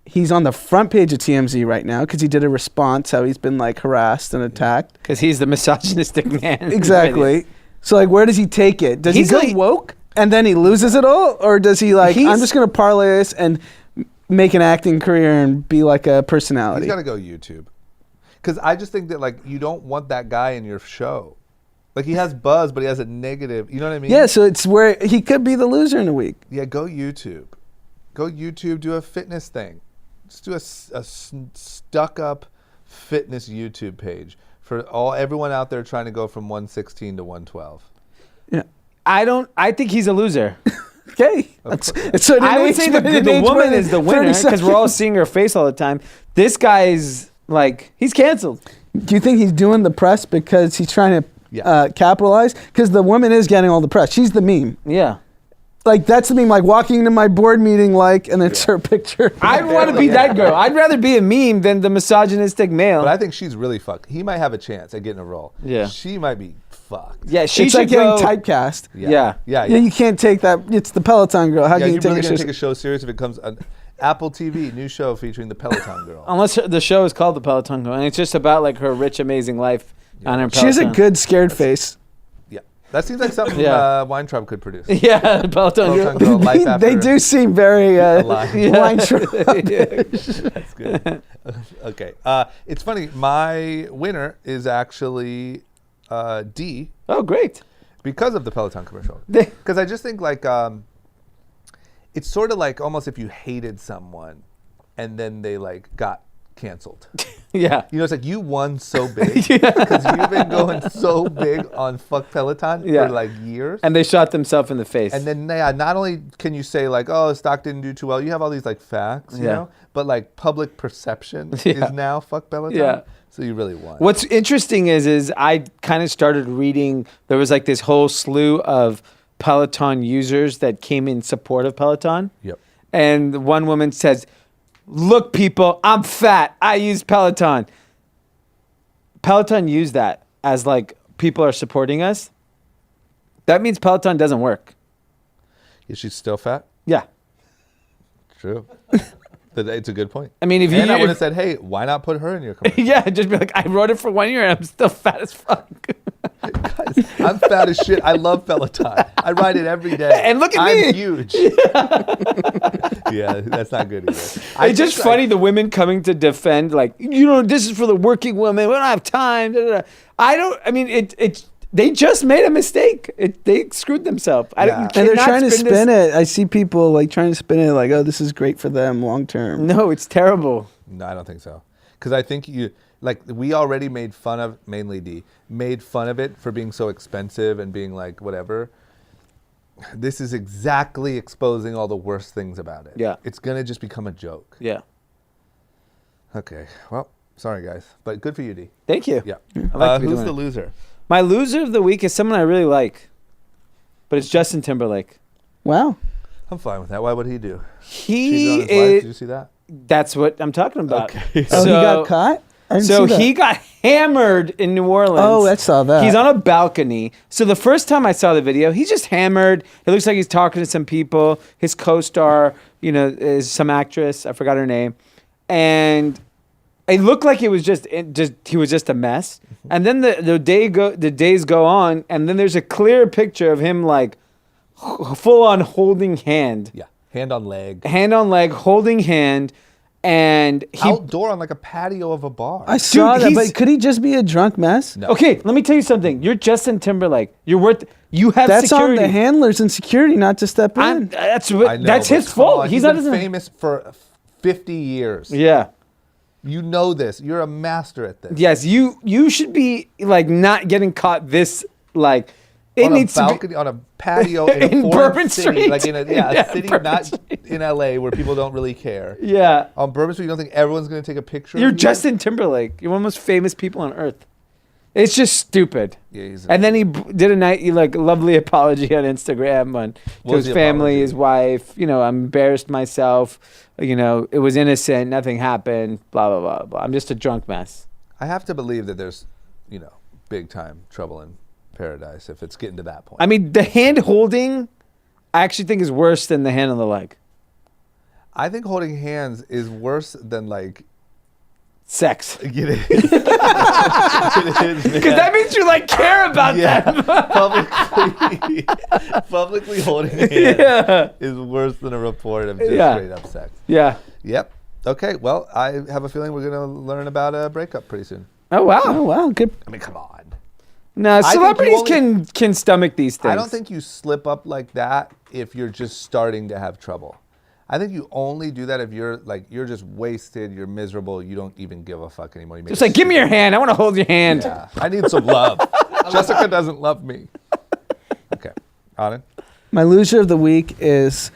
[SPEAKER 3] He's on the front page of TMZ right now because he did a response how he's been like harassed and attacked.
[SPEAKER 2] Because he's the misogynistic man.
[SPEAKER 3] Exactly. So like, where does he take it? Does
[SPEAKER 2] He's
[SPEAKER 3] he go
[SPEAKER 2] like-
[SPEAKER 3] woke and then he loses it all, or does he like?
[SPEAKER 2] He's-
[SPEAKER 3] I'm just gonna parlay this and make an acting career and be like a personality.
[SPEAKER 1] He's got to go YouTube. Because I just think that, like, you don't want that guy in your show. Like, he has buzz, but he has a negative. You know what I mean?
[SPEAKER 3] Yeah, so it's where he could be the loser in a week.
[SPEAKER 1] Yeah, go YouTube. Go YouTube, do a fitness thing. Just do a stuck-up fitness YouTube page for everyone out there trying to go from 116 to 112.
[SPEAKER 3] Yeah.
[SPEAKER 2] I think he's a loser.
[SPEAKER 3] Okay. So
[SPEAKER 2] I would say the woman is the winner because we're all seeing her face all the time. This guy's like, he's canceled.
[SPEAKER 3] Do you think he's doing the press because he's trying to
[SPEAKER 1] Yeah.
[SPEAKER 3] capitalize? Because the woman is getting all the press. She's the meme.
[SPEAKER 2] Yeah.
[SPEAKER 3] Like, that's the meme. Like, walking into my board meeting, like, and then it's her picture.
[SPEAKER 2] I want to be that girl. I'd rather be a meme than the misogynistic male.
[SPEAKER 1] But I think she's really fucked. He might have a chance at getting a role.
[SPEAKER 2] Yeah.
[SPEAKER 1] She might be fucked.
[SPEAKER 2] Yeah, she
[SPEAKER 3] It's
[SPEAKER 2] should
[SPEAKER 3] like getting
[SPEAKER 2] go.
[SPEAKER 3] typecast.
[SPEAKER 2] Yeah.
[SPEAKER 1] Yeah.
[SPEAKER 3] Yeah, you can't take that. It's the Peloton Girl. How
[SPEAKER 1] Yeah,
[SPEAKER 3] can you
[SPEAKER 1] you're
[SPEAKER 3] take
[SPEAKER 1] really
[SPEAKER 3] it
[SPEAKER 1] going to
[SPEAKER 3] seriously?
[SPEAKER 1] take a show serious if it comes on Apple TV, new show featuring the Peloton Girl.
[SPEAKER 2] Unless the show is called the Peloton Girl, and it's just about like her rich, amazing life on her Peloton.
[SPEAKER 3] She has a good scared face.
[SPEAKER 1] Yeah. That seems like something
[SPEAKER 2] Yeah.
[SPEAKER 1] Weintraub could produce.
[SPEAKER 2] Yeah, the Peloton Girl.
[SPEAKER 1] Peloton Girl, life after
[SPEAKER 3] They do seem very
[SPEAKER 1] alive.
[SPEAKER 3] Weintraub.
[SPEAKER 1] That's good. Okay. It's funny. My winner is actually D
[SPEAKER 2] Oh, great.
[SPEAKER 1] because of the Peloton commercial. Because I just think like it's sort of like almost if you hated someone and then they like got canceled.
[SPEAKER 2] Yeah.
[SPEAKER 1] You know, it's like you won so big because you've been going so big on fuck Peloton
[SPEAKER 2] Yeah.
[SPEAKER 1] for like years.
[SPEAKER 2] And they shot themselves in the face.
[SPEAKER 1] And then, yeah, not only can you say like, oh, stock didn't do too well, you have all these like facts, you
[SPEAKER 2] Yeah.
[SPEAKER 1] know, but like public perception
[SPEAKER 2] Yeah.
[SPEAKER 1] is now fuck Peloton.
[SPEAKER 2] Yeah.
[SPEAKER 1] So you really won.
[SPEAKER 2] What's interesting is I kind of started reading, there was like this whole slew of Peloton users that came in support of Peloton.
[SPEAKER 1] Yep.
[SPEAKER 2] And one woman says, look, people, I'm fat. I use Peloton. Peloton used that as like, people are supporting us. That means Peloton doesn't work.
[SPEAKER 1] Is she still fat?
[SPEAKER 2] Yeah.
[SPEAKER 1] True. It's a good point.
[SPEAKER 2] I mean, if
[SPEAKER 1] And
[SPEAKER 2] you...
[SPEAKER 1] I would have said, hey, why not put her in your commercial?
[SPEAKER 2] yeah, just be like, I wrote it for 1 year and I'm still fat as fuck.
[SPEAKER 1] Guys, I'm fat as shit. I love Peloton. I ride it every day.
[SPEAKER 2] And look at
[SPEAKER 1] I'm
[SPEAKER 2] me.
[SPEAKER 1] huge. Yeah, that's not good either.
[SPEAKER 2] It's just funny the women coming to defend, like, you know, this is for the working women. We don't have time. Da, da, da. They just made a mistake. They screwed themselves.
[SPEAKER 1] Yeah.
[SPEAKER 3] And they're trying to spin it. I see people like trying to spin it like, oh, this is great for them long term.
[SPEAKER 2] No, it's terrible.
[SPEAKER 1] No, I don't think so. Because I think we already made fun of, mainly D, made fun of it for being so expensive and being like whatever. This is exactly exposing all the worst things about it.
[SPEAKER 2] Yeah.
[SPEAKER 1] It's going to just become a joke.
[SPEAKER 2] Yeah.
[SPEAKER 1] Okay. Well, sorry, guys. But good for you, D.
[SPEAKER 2] Thank you.
[SPEAKER 1] Yeah.
[SPEAKER 2] I like to be
[SPEAKER 1] Who's
[SPEAKER 2] doing
[SPEAKER 1] the
[SPEAKER 2] it.
[SPEAKER 1] loser?
[SPEAKER 2] My loser of the week is someone I really like, but it's Justin Timberlake.
[SPEAKER 3] Wow.
[SPEAKER 1] I'm fine with that. Why would he do?
[SPEAKER 2] He
[SPEAKER 1] Cheated on his wife.
[SPEAKER 2] is.
[SPEAKER 1] Did you see that?
[SPEAKER 2] That's what I'm talking about.
[SPEAKER 1] Okay.
[SPEAKER 3] Oh, he got caught? I didn't
[SPEAKER 2] So
[SPEAKER 3] see that.
[SPEAKER 2] he got hammered in New Orleans.
[SPEAKER 3] Oh, I saw that.
[SPEAKER 2] He's on a balcony. So the first time I saw the video, he's just hammered. It looks like he's talking to some people. His co-star, you know, is some actress. I forgot her name. And it looked like he was just a mess. And then the days go on, and then there's a clear picture of him like full on holding hand.
[SPEAKER 1] Yeah. Hand on leg.
[SPEAKER 2] Hand on leg, holding hand. And he
[SPEAKER 1] Outdoor on like a patio of a bar.
[SPEAKER 3] I saw that,
[SPEAKER 2] he's-
[SPEAKER 3] but could he just be a drunk mess?
[SPEAKER 1] No.
[SPEAKER 2] Okay, let me tell you something. You're Justin Timberlake. You have
[SPEAKER 3] That's
[SPEAKER 2] security.
[SPEAKER 3] on the handlers and security not to step in.
[SPEAKER 2] That's
[SPEAKER 1] I know,
[SPEAKER 2] that's
[SPEAKER 1] but
[SPEAKER 2] his
[SPEAKER 1] come
[SPEAKER 2] fault.
[SPEAKER 1] on,
[SPEAKER 2] He's
[SPEAKER 1] been
[SPEAKER 2] not doesn't.
[SPEAKER 1] famous for 50 years.
[SPEAKER 2] Yeah.
[SPEAKER 1] You know this. You're a master at this.
[SPEAKER 2] Yes. You should be like not getting caught this like. It
[SPEAKER 1] On
[SPEAKER 2] needs
[SPEAKER 1] a
[SPEAKER 2] to
[SPEAKER 1] balcony, on a patio in a
[SPEAKER 2] In
[SPEAKER 1] foreign
[SPEAKER 2] Bourbon
[SPEAKER 1] city,
[SPEAKER 2] Street.
[SPEAKER 1] like in a
[SPEAKER 2] Yeah,
[SPEAKER 1] city
[SPEAKER 2] Bourbon
[SPEAKER 1] not
[SPEAKER 2] Street.
[SPEAKER 1] in LA where people don't really care.
[SPEAKER 2] be. Yeah.
[SPEAKER 1] On Bourbon Street, you don't think everyone's going to take a picture?
[SPEAKER 2] You're
[SPEAKER 1] of you?
[SPEAKER 2] Justin Timberlake. You're one of the most famous people on earth. It's just stupid.
[SPEAKER 1] Yeah, he's
[SPEAKER 2] And then he did a lovely apology on Instagram to
[SPEAKER 1] What was
[SPEAKER 2] his
[SPEAKER 1] the
[SPEAKER 2] family,
[SPEAKER 1] apology?
[SPEAKER 2] his wife. I'm embarrassed myself. It was innocent. Nothing happened. Blah blah blah blah. I'm just a drunk mess.
[SPEAKER 1] I have to believe that there's, big time trouble in paradise if it's getting to that point.
[SPEAKER 2] I mean, the hand holding, I actually think is worse than the hand on the leg.
[SPEAKER 1] I think holding hands is worse than like
[SPEAKER 2] Sex.
[SPEAKER 1] it is. It is, man.
[SPEAKER 2] Because that means you care about them.
[SPEAKER 1] Publicly holding hands
[SPEAKER 2] Yeah.
[SPEAKER 1] is worse than a report of just
[SPEAKER 2] Yeah.
[SPEAKER 1] straight up sex.
[SPEAKER 2] Yeah.
[SPEAKER 1] Yep. Okay. Well, I have a feeling we're gonna learn about a breakup pretty soon.
[SPEAKER 2] Oh wow.
[SPEAKER 3] Oh, wow. Good.
[SPEAKER 1] I mean, come on.
[SPEAKER 2] No,
[SPEAKER 1] think you
[SPEAKER 2] celebrities
[SPEAKER 1] only-
[SPEAKER 2] can stomach these things.
[SPEAKER 1] I don't think you slip up like that if you're just starting to have trouble. I think you only do that if you're just wasted, you're miserable, you don't even give a fuck anymore. You make
[SPEAKER 2] It's like, give me your hand. I want to hold your hand.
[SPEAKER 1] Yeah, I need some love. Jessica doesn't love me. Okay, Anand.
[SPEAKER 3] My loser of the week is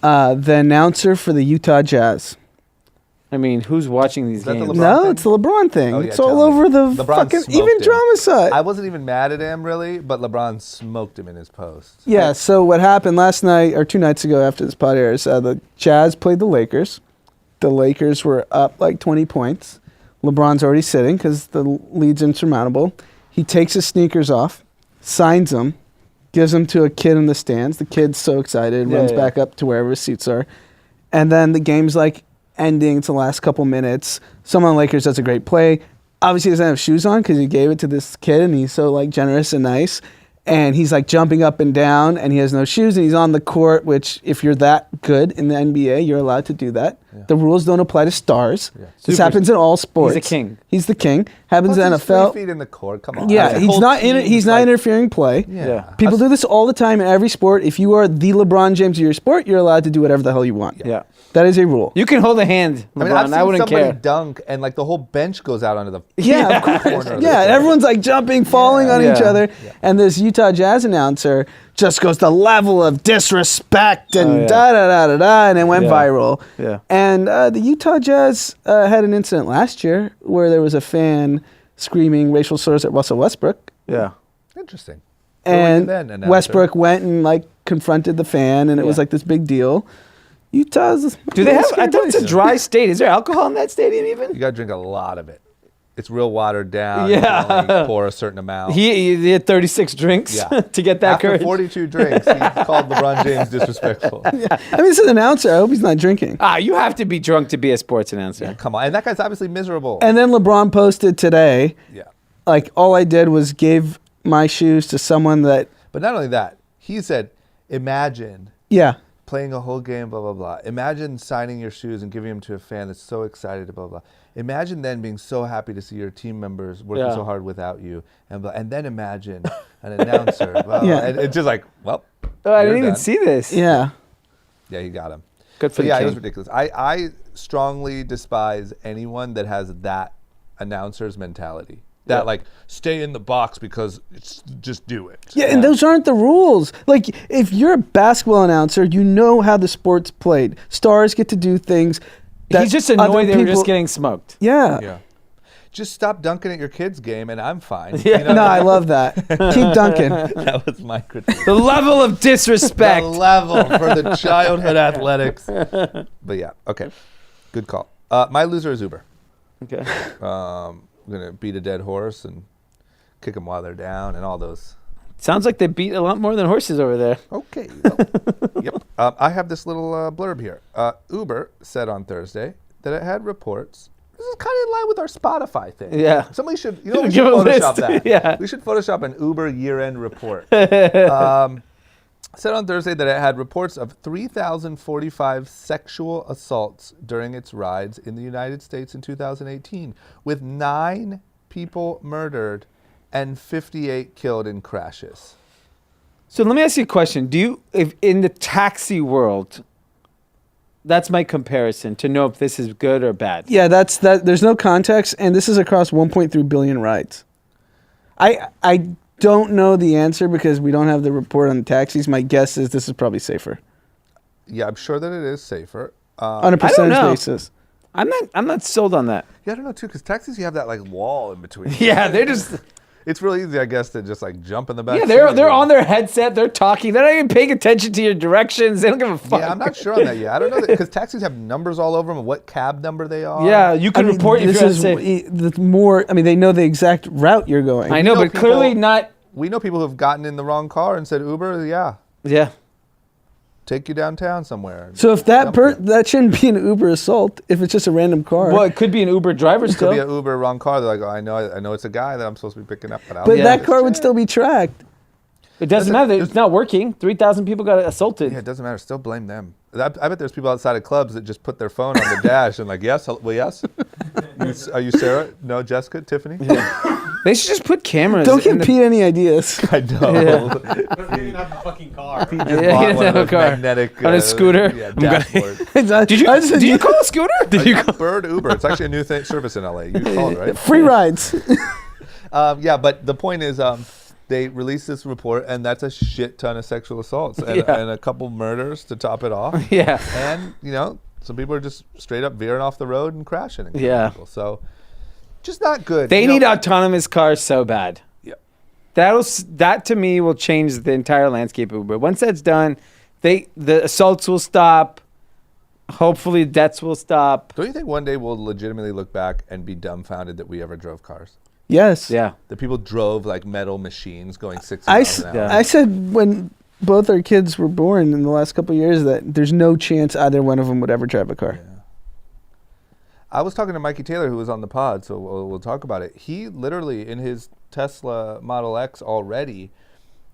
[SPEAKER 3] the announcer for the Utah Jazz.
[SPEAKER 2] I mean, who's watching these
[SPEAKER 1] Is that the
[SPEAKER 2] games?
[SPEAKER 1] LeBron
[SPEAKER 3] No,
[SPEAKER 1] thing?
[SPEAKER 3] it's the LeBron thing.
[SPEAKER 1] Oh, yeah,
[SPEAKER 3] it's all
[SPEAKER 1] tell me.
[SPEAKER 3] over the
[SPEAKER 1] LeBron
[SPEAKER 3] fucking
[SPEAKER 1] smoked
[SPEAKER 3] even
[SPEAKER 1] him.
[SPEAKER 3] drama site.
[SPEAKER 1] I wasn't even mad at him really, but LeBron smoked him in his post.
[SPEAKER 3] Yeah, so what happened last night or 2 nights ago after this pod airs, the Jazz played the Lakers. The Lakers were up like 20 points. LeBron's already sitting because the lead's insurmountable. He takes his sneakers off, signs them, gives them to a kid in the stands. The kid's so excited,
[SPEAKER 2] Yeah,
[SPEAKER 3] runs
[SPEAKER 2] yeah.
[SPEAKER 3] back up to wherever his seats are. And then the game's like ending. It's the last couple minutes. Someone on the Lakers does a great play. Obviously, he doesn't have shoes on because he gave it to this kid, and he's so like generous and nice. And he's like jumping up and down, and he has no shoes, and he's on the court. Which, if you're that good in the NBA, you're allowed to do that.
[SPEAKER 1] Yeah.
[SPEAKER 3] The rules don't apply to stars.
[SPEAKER 1] Yeah.
[SPEAKER 3] This
[SPEAKER 2] Super-
[SPEAKER 3] happens in all sports.
[SPEAKER 2] He's a king.
[SPEAKER 3] He's the king. Happens
[SPEAKER 1] Plus
[SPEAKER 3] in
[SPEAKER 1] he's
[SPEAKER 3] NFL.
[SPEAKER 1] 3 feet in the court. Come on.
[SPEAKER 3] Yeah,
[SPEAKER 1] The
[SPEAKER 3] he's
[SPEAKER 1] whole
[SPEAKER 3] not
[SPEAKER 1] team's
[SPEAKER 3] he's not
[SPEAKER 1] like-
[SPEAKER 3] interfering play.
[SPEAKER 2] Yeah.
[SPEAKER 3] People do this all the time in every sport. If you are the LeBron James of your sport, you're allowed to do whatever the hell you want.
[SPEAKER 2] Yeah.
[SPEAKER 3] That is a rule.
[SPEAKER 2] You can hold a hand,
[SPEAKER 1] I mean,
[SPEAKER 2] LeBron.
[SPEAKER 1] I've seen
[SPEAKER 2] I wouldn't
[SPEAKER 1] somebody
[SPEAKER 2] care.
[SPEAKER 1] dunk, and like the whole bench goes out onto the
[SPEAKER 3] Yeah, of course.
[SPEAKER 1] corner. Of the
[SPEAKER 3] Yeah, and
[SPEAKER 1] court.
[SPEAKER 3] everyone's like jumping, falling on each
[SPEAKER 2] Yeah.
[SPEAKER 3] other.
[SPEAKER 1] Yeah.
[SPEAKER 3] And this Utah Jazz announcer just goes the level of disrespect and
[SPEAKER 2] Oh, yeah.
[SPEAKER 3] da da da da da, and it went
[SPEAKER 2] Yeah.
[SPEAKER 3] viral.
[SPEAKER 2] Yeah.
[SPEAKER 3] And the Utah Jazz had an incident last year where there was a fan screaming racial slurs at Russell Westbrook.
[SPEAKER 2] Yeah.
[SPEAKER 1] Interesting. What were you
[SPEAKER 3] And
[SPEAKER 1] then, announcer?
[SPEAKER 3] Westbrook went and like confronted the fan, and it was
[SPEAKER 2] Yeah.
[SPEAKER 3] like this big deal. Utah's.
[SPEAKER 2] Do they have? I
[SPEAKER 3] scary
[SPEAKER 2] thought it's a
[SPEAKER 3] place.
[SPEAKER 2] dry state. Is there alcohol in that stadium
[SPEAKER 1] You
[SPEAKER 2] even?
[SPEAKER 1] got to drink a lot of it. It's real watered down.
[SPEAKER 2] Yeah.
[SPEAKER 1] You can only pour a certain amount.
[SPEAKER 2] He had 36 drinks
[SPEAKER 1] Yeah.
[SPEAKER 2] to get that
[SPEAKER 1] After
[SPEAKER 2] courage.
[SPEAKER 1] 42 drinks, he called LeBron James disrespectful.
[SPEAKER 3] I mean, it's an announcer. I hope he's not drinking.
[SPEAKER 2] You have to be drunk to be a sports announcer.
[SPEAKER 1] Come on. And that guy's obviously miserable.
[SPEAKER 3] And then LeBron posted today,
[SPEAKER 1] yeah.
[SPEAKER 3] like, all I did was give my shoes to someone that,
[SPEAKER 1] But not only that, he said, imagine
[SPEAKER 3] yeah,
[SPEAKER 1] playing a whole game, blah, blah, blah. Imagine signing your shoes and giving them to a fan that's so excited, blah, blah. Imagine then being so happy to see your team members working
[SPEAKER 2] Yeah.
[SPEAKER 1] so hard without you. And then imagine an announcer. Blah,
[SPEAKER 3] Yeah.
[SPEAKER 1] And it's just like, well,
[SPEAKER 2] Oh, I
[SPEAKER 1] you're
[SPEAKER 2] didn't even
[SPEAKER 1] done.
[SPEAKER 2] see this.
[SPEAKER 3] yeah.
[SPEAKER 1] Yeah, he got him.
[SPEAKER 2] Good for
[SPEAKER 1] But
[SPEAKER 2] the
[SPEAKER 1] yeah,
[SPEAKER 2] king.
[SPEAKER 1] it was ridiculous. I strongly despise anyone that has that announcer's mentality. That
[SPEAKER 2] Yeah.
[SPEAKER 1] like stay in the box because it's just do it.
[SPEAKER 3] Yeah, and those aren't the rules. Like, if you're a basketball announcer, you know how the sport's played. Stars get to do things. that
[SPEAKER 2] He's just
[SPEAKER 3] other
[SPEAKER 2] annoyed they were just
[SPEAKER 3] people-
[SPEAKER 2] getting smoked.
[SPEAKER 3] Yeah.
[SPEAKER 1] Yeah. Just stop dunking at your kids' game and I'm fine.
[SPEAKER 2] Yeah.
[SPEAKER 1] You know?
[SPEAKER 3] No, I love that. Keep dunking.
[SPEAKER 1] That was my critique.
[SPEAKER 2] The level of disrespect.
[SPEAKER 1] The level for the childhood athletics. But yeah, okay. Good call. My loser is Uber.
[SPEAKER 2] Okay.
[SPEAKER 1] I'm going to beat a dead horse and kick them while they're down and all those.
[SPEAKER 2] Sounds like they beat a lot more than horses over there.
[SPEAKER 1] Okay. Well, yep. I have this little blurb here. Uber said on Thursday that it had reports. This is kind of in line with our Spotify thing.
[SPEAKER 2] Yeah.
[SPEAKER 1] Somebody should, you know, we should
[SPEAKER 2] Give a
[SPEAKER 1] Photoshop
[SPEAKER 2] list.
[SPEAKER 1] that.
[SPEAKER 2] Yeah.
[SPEAKER 1] We should Photoshop an Uber year-end report. said on Thursday that it had reports of 3,045 sexual assaults during its rides in the United States in 2018, with 9 people murdered and 58 killed in crashes.
[SPEAKER 2] So let me ask you a question. If in the taxi world, that's my comparison to know if this is good or bad.
[SPEAKER 3] Yeah, that's that. There's no context, and this is across 1.3 billion rides. I don't know the answer because we don't have the report on the taxis. My guess is this is probably safer
[SPEAKER 1] Yeah, I'm sure that it is safer.
[SPEAKER 3] on a percentage
[SPEAKER 2] know.
[SPEAKER 3] basis.
[SPEAKER 2] I'm not sold on that.
[SPEAKER 1] Yeah, I don't know too, because taxis you have that like wall in between.
[SPEAKER 2] Yeah, they're just
[SPEAKER 1] It's really easy, I guess, to just like jump in the back.
[SPEAKER 2] yeah,
[SPEAKER 1] seat.
[SPEAKER 2] they're on their headset, they're talking, they're not even paying attention to your directions. They don't give a fuck.
[SPEAKER 1] Yeah, I'm not sure on that yet. I don't know because taxis have numbers all over them and what cab number they are.
[SPEAKER 2] Yeah, you can report if
[SPEAKER 3] this
[SPEAKER 2] you're
[SPEAKER 3] is
[SPEAKER 2] unsafe.
[SPEAKER 3] the more. I mean, they know the exact route you're going.
[SPEAKER 2] I know,
[SPEAKER 1] know
[SPEAKER 2] but clearly
[SPEAKER 1] people-
[SPEAKER 2] not.
[SPEAKER 1] We know people who've gotten in the wrong car and said Uber, yeah,
[SPEAKER 2] Yeah.
[SPEAKER 1] take you downtown somewhere.
[SPEAKER 3] So if that
[SPEAKER 1] Dump you.
[SPEAKER 3] that shouldn't be an Uber assault if it's just a random car.
[SPEAKER 2] Well, it could be an Uber driver
[SPEAKER 1] It could
[SPEAKER 2] still.
[SPEAKER 1] be an Uber wrong car. They're like, oh, I know it's a guy that I'm supposed to be picking up.
[SPEAKER 3] but
[SPEAKER 2] Yeah.
[SPEAKER 3] that car would still be tracked.
[SPEAKER 2] It doesn't matter. It's not working. 3,000 people got assaulted.
[SPEAKER 1] Yeah, it doesn't matter. Still blame them. I bet there's people outside of clubs that just put their phone on the dash and like, yes, well, yes. Are you Sarah? No, Jessica? Tiffany?
[SPEAKER 2] They should just put cameras.
[SPEAKER 3] Don't
[SPEAKER 2] in
[SPEAKER 3] give Pete any ideas.
[SPEAKER 1] I know.
[SPEAKER 5] But he didn't have a fucking car.
[SPEAKER 1] He just
[SPEAKER 2] Yeah, he
[SPEAKER 1] bought
[SPEAKER 2] doesn't
[SPEAKER 1] one of
[SPEAKER 2] have a
[SPEAKER 1] those
[SPEAKER 2] car.
[SPEAKER 1] magnetic
[SPEAKER 2] On a scooter?
[SPEAKER 1] Yeah,
[SPEAKER 2] I'm gonna-
[SPEAKER 1] dashboard.
[SPEAKER 2] Did you call a scooter? Did you call?
[SPEAKER 1] Bird Uber. It's actually a new service in LA. You called, right?
[SPEAKER 3] Free rides.
[SPEAKER 1] Yeah, but the point is, they released this report, and that's a shit ton of sexual assaults and,
[SPEAKER 2] Yeah.
[SPEAKER 1] and a couple murders to top it off.
[SPEAKER 2] Yeah.
[SPEAKER 1] And some people are just straight up veering off the road and crashing. And killing
[SPEAKER 2] Yeah.
[SPEAKER 1] people. So, just not good.
[SPEAKER 2] They
[SPEAKER 1] You
[SPEAKER 2] need
[SPEAKER 1] know-
[SPEAKER 2] autonomous cars so bad.
[SPEAKER 1] Yeah.
[SPEAKER 2] That to me will change the entire landscape of Uber. Once that's done, the assaults will stop. Hopefully, deaths will stop.
[SPEAKER 1] Don't you think one day we'll legitimately look back and be dumbfounded that we ever drove cars?
[SPEAKER 3] Yes.
[SPEAKER 2] Yeah.
[SPEAKER 1] That people drove like metal machines going 60
[SPEAKER 3] I,
[SPEAKER 1] miles
[SPEAKER 3] s-
[SPEAKER 1] an hour.
[SPEAKER 2] Yeah.
[SPEAKER 3] I said when both our kids were born in the last couple of years that there's no chance either one of them would ever drive a car.
[SPEAKER 1] I was talking to Mikey Taylor, who was on the pod, so we'll talk about it. He literally, in his Tesla Model X already,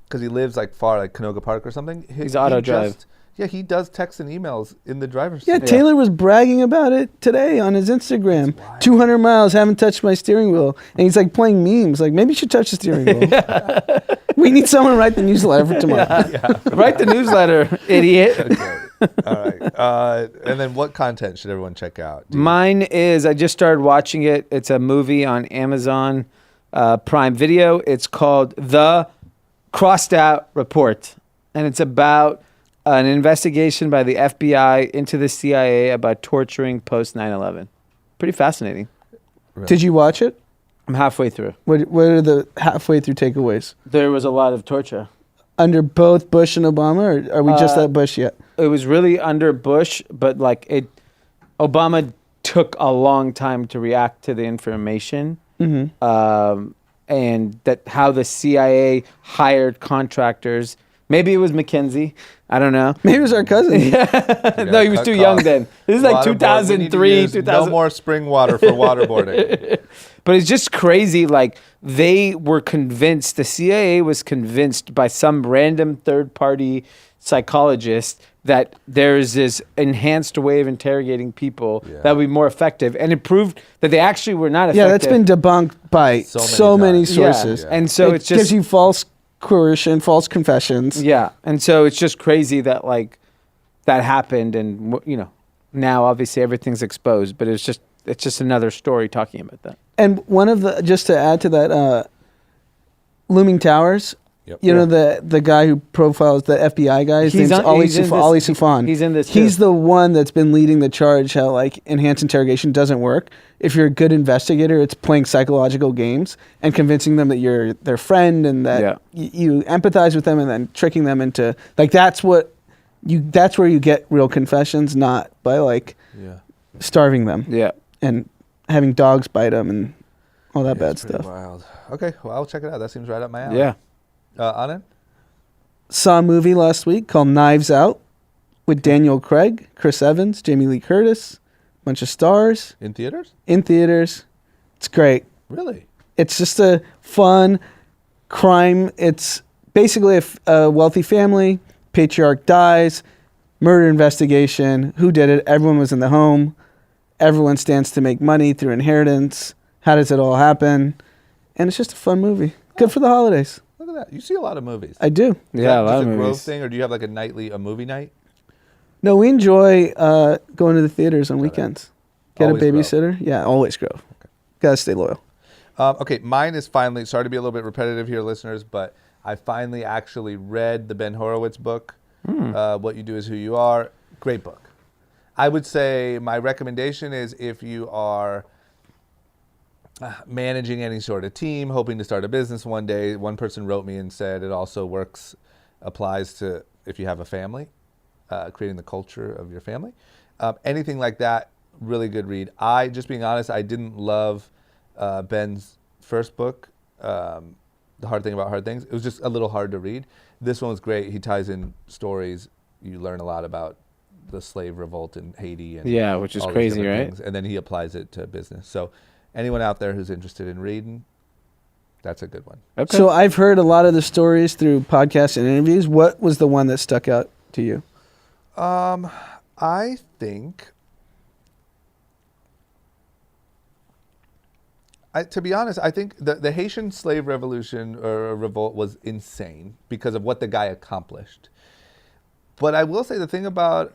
[SPEAKER 1] because he lives like far, like Canoga Park or something.
[SPEAKER 2] He's auto drive.
[SPEAKER 1] He does texts and emails in the driver's
[SPEAKER 3] Yeah,
[SPEAKER 1] seat.
[SPEAKER 3] Taylor was bragging about it today on his Instagram. 200 miles, haven't touched my steering wheel. And he's like playing memes. Like, maybe you should touch the steering wheel. We need someone to write the newsletter for tomorrow.
[SPEAKER 2] Write the newsletter, idiot.
[SPEAKER 1] Okay. All right. And then what content should everyone check out?
[SPEAKER 2] Mine is, I just started watching it. It's a movie on Amazon Prime Video. It's called The Crossed Out Report. And it's about an investigation by the FBI into the CIA about torturing post 9/11. Pretty fascinating.
[SPEAKER 3] Did you watch it?
[SPEAKER 2] I'm halfway through.
[SPEAKER 3] What are the halfway through takeaways?
[SPEAKER 2] There was a lot of torture.
[SPEAKER 3] Under both Bush and Obama, or are we just at Bush yet?
[SPEAKER 2] It was really under Bush, but Obama took a long time to react to the information.
[SPEAKER 3] Mm-hmm.
[SPEAKER 2] And that how the CIA hired contractors. Maybe it was McKinsey. I don't know.
[SPEAKER 3] Maybe it was our cousin.
[SPEAKER 2] No, he was
[SPEAKER 1] cut
[SPEAKER 2] too young
[SPEAKER 1] costs.
[SPEAKER 2] then. This is like
[SPEAKER 1] Waterboard. We need to
[SPEAKER 2] 2003,
[SPEAKER 1] use
[SPEAKER 2] 2000.
[SPEAKER 1] No more spring water for waterboarding.
[SPEAKER 2] But it's just crazy. Like they were convinced, the CIA was convinced by some random third party psychologist that there's this enhanced way of interrogating people that would be more effective. And it proved that they actually were not effective.
[SPEAKER 3] Yeah, that's been debunked by
[SPEAKER 1] So
[SPEAKER 3] many
[SPEAKER 1] many times.
[SPEAKER 3] sources.
[SPEAKER 1] Yeah.
[SPEAKER 2] And so
[SPEAKER 3] it
[SPEAKER 2] it's just
[SPEAKER 3] gives you false coercion, false confessions.
[SPEAKER 2] yeah. And so it's just crazy that like that happened, and now obviously everything's exposed. But it's just another story talking about that.
[SPEAKER 3] And one of the, just to add to that, Looming Towers.
[SPEAKER 1] Yep.
[SPEAKER 3] You know the guy who profiles the FBI guy. His name's Ali Soufan.
[SPEAKER 2] He's in this.
[SPEAKER 3] He's
[SPEAKER 2] too.
[SPEAKER 3] the one that's been leading the charge how like enhanced interrogation doesn't work. If you're a good investigator, it's playing psychological games and convincing them that you're their friend and that you empathize with them and then tricking them into like that's where you get real confessions, not by like starving them
[SPEAKER 2] Yeah.
[SPEAKER 3] and having dogs bite them and all that bad
[SPEAKER 1] It's pretty
[SPEAKER 3] stuff.
[SPEAKER 1] wild. Okay, well, I'll check it out. That seems right up my alley.
[SPEAKER 2] Yeah.
[SPEAKER 1] Anand?
[SPEAKER 3] Saw a movie last week called Knives Out with Daniel Craig, Chris Evans, Jamie Lee Curtis, bunch of stars
[SPEAKER 1] In theaters?
[SPEAKER 3] in theaters. It's great.
[SPEAKER 1] Really?
[SPEAKER 3] It's just a fun crime. It's basically a wealthy family. patriarch dies, murder investigation, who did it? Everyone was in the home. Everyone stands to make money through inheritance. How does it all happen? And it's just a fun movie. Good for the holidays.
[SPEAKER 1] Look at that. You see a lot of movies.
[SPEAKER 3] I do.
[SPEAKER 1] Is
[SPEAKER 2] Yeah,
[SPEAKER 1] that
[SPEAKER 2] a lot
[SPEAKER 1] just
[SPEAKER 2] of
[SPEAKER 1] a Grove
[SPEAKER 2] movies.
[SPEAKER 1] thing, or do you have like a movie night?
[SPEAKER 3] No, we enjoy going to the theaters on weekends. Get
[SPEAKER 1] Always
[SPEAKER 3] a
[SPEAKER 1] Grove.
[SPEAKER 3] babysitter. Yeah, always Grove. Gotta stay loyal.
[SPEAKER 1] Okay, mine is finally, sorry to be a little bit repetitive here, listeners, but I finally actually read the Ben Horowitz book, What You Do Is Who You Are. Great book. I would say my recommendation is if you are managing any sort of team, hoping to start a business one day, one person wrote me and said it also applies to if you have a family, creating the culture of your family. Anything like that, really good read. Just being honest, I didn't love Ben's first book, The Hard Thing About Hard Things. It was just a little hard to read. This one was great. He ties in stories. You learn a lot about the slave revolt in Haiti. And
[SPEAKER 2] Yeah, which is
[SPEAKER 1] all these
[SPEAKER 2] crazy,
[SPEAKER 1] different
[SPEAKER 2] right?
[SPEAKER 1] things. And then he applies it to business. So anyone out there who's interested in reading, that's a good one.
[SPEAKER 2] Okay.
[SPEAKER 3] So I've heard a lot of the stories through podcasts and interviews. What was the one that stuck out to you?
[SPEAKER 1] I think, to be honest, I think the Haitian slave revolution or revolt was insane because of what the guy accomplished. But I will say the thing about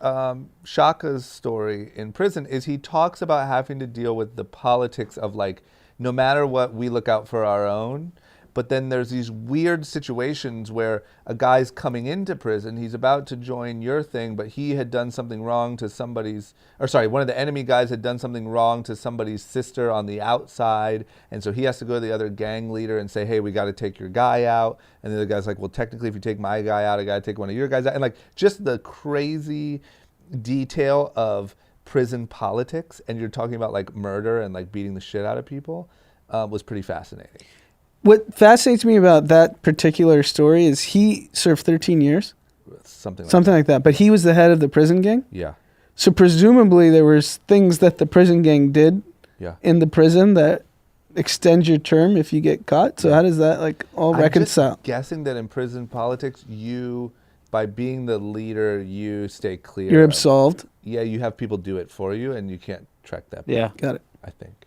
[SPEAKER 1] Shaka's story in prison is he talks about having to deal with the politics of like, no matter what, we look out for our own. But then there's these weird situations where a guy's coming into prison, he's about to join your thing, but he had done something wrong to one of the enemy guys had done something wrong to somebody's sister on the outside. And so he has to go to the other gang leader and say, hey, we got to take your guy out. And the other guy's like, well, technically, if you take my guy out, I got to take one of your guys out. And like just the crazy detail of prison politics. And you're talking about like murder and like beating the shit out of people was pretty fascinating.
[SPEAKER 3] What fascinates me about that particular story is he served 13 years,
[SPEAKER 1] Something
[SPEAKER 3] like that. But he was the head of the prison gang.
[SPEAKER 1] Yeah.
[SPEAKER 3] So presumably there was things that the prison gang did
[SPEAKER 1] Yeah.
[SPEAKER 3] in the prison that extend your term if you get caught. So how does that like all reconcile?
[SPEAKER 1] I'm just guessing that in prison politics, by being the leader, you stay clear.
[SPEAKER 3] You're
[SPEAKER 1] of-
[SPEAKER 3] absolved.
[SPEAKER 1] Yeah, you have people do it for you, and you can't track that.
[SPEAKER 2] Yeah.
[SPEAKER 3] Got it.
[SPEAKER 1] I think.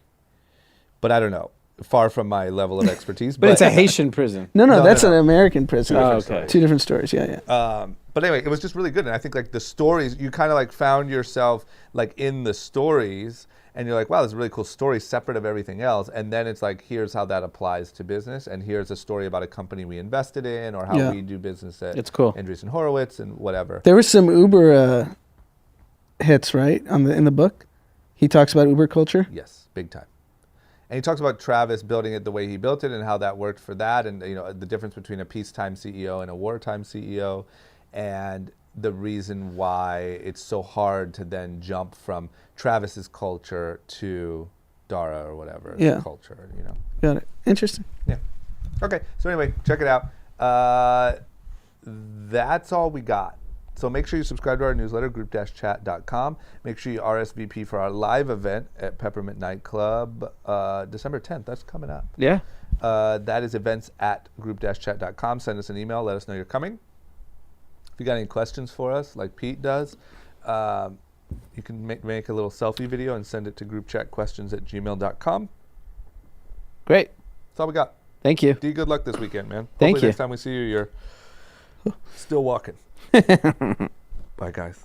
[SPEAKER 1] But I don't know. Far from my level of expertise.
[SPEAKER 2] But it's a Haitian prison.
[SPEAKER 3] No,
[SPEAKER 1] No,
[SPEAKER 3] that's
[SPEAKER 1] no.
[SPEAKER 3] an American prison.
[SPEAKER 2] Oh, okay.
[SPEAKER 3] Two different stories. Yeah, yeah.
[SPEAKER 1] But anyway, it was just really good, and I think like the stories, you kind of like found yourself like in the stories, and you're like, wow, this is a really cool story, separate of everything else. And then it's like, here's how that applies to business, and here's a story about a company we invested in, or how
[SPEAKER 3] Yeah.
[SPEAKER 1] we do business at
[SPEAKER 2] It's cool.
[SPEAKER 1] Andreessen Horowitz and whatever.
[SPEAKER 3] There was some Uber hits, right, in the book. He talks about Uber culture.
[SPEAKER 1] Yes, big time. And he talks about Travis building it the way he built it and how that worked for that, and the difference between a peacetime CEO and a wartime CEO, and the reason why it's so hard to then jump from Travis's culture to Dara or whatever
[SPEAKER 3] Yeah.
[SPEAKER 1] culture.
[SPEAKER 3] Got it. Interesting.
[SPEAKER 1] Yeah. Okay. So anyway, check it out. That's all we got. So make sure you subscribe to our newsletter, group-chat.com. Make sure you RSVP for our live event at Peppermint Nightclub, December 10th. That's coming up.
[SPEAKER 2] Yeah.
[SPEAKER 1] That is events at group-chat.com. Send us an email. Let us know you're coming. If you got any questions for us, like Pete does, you can make a little selfie video and send it to groupchatquestions@gmail.com.
[SPEAKER 2] Great.
[SPEAKER 1] That's all we got.
[SPEAKER 2] Thank you.
[SPEAKER 1] D, good luck this weekend, man.
[SPEAKER 2] Thank
[SPEAKER 1] Hopefully
[SPEAKER 2] you.
[SPEAKER 1] next time we see you, you're still walking. Bye, guys.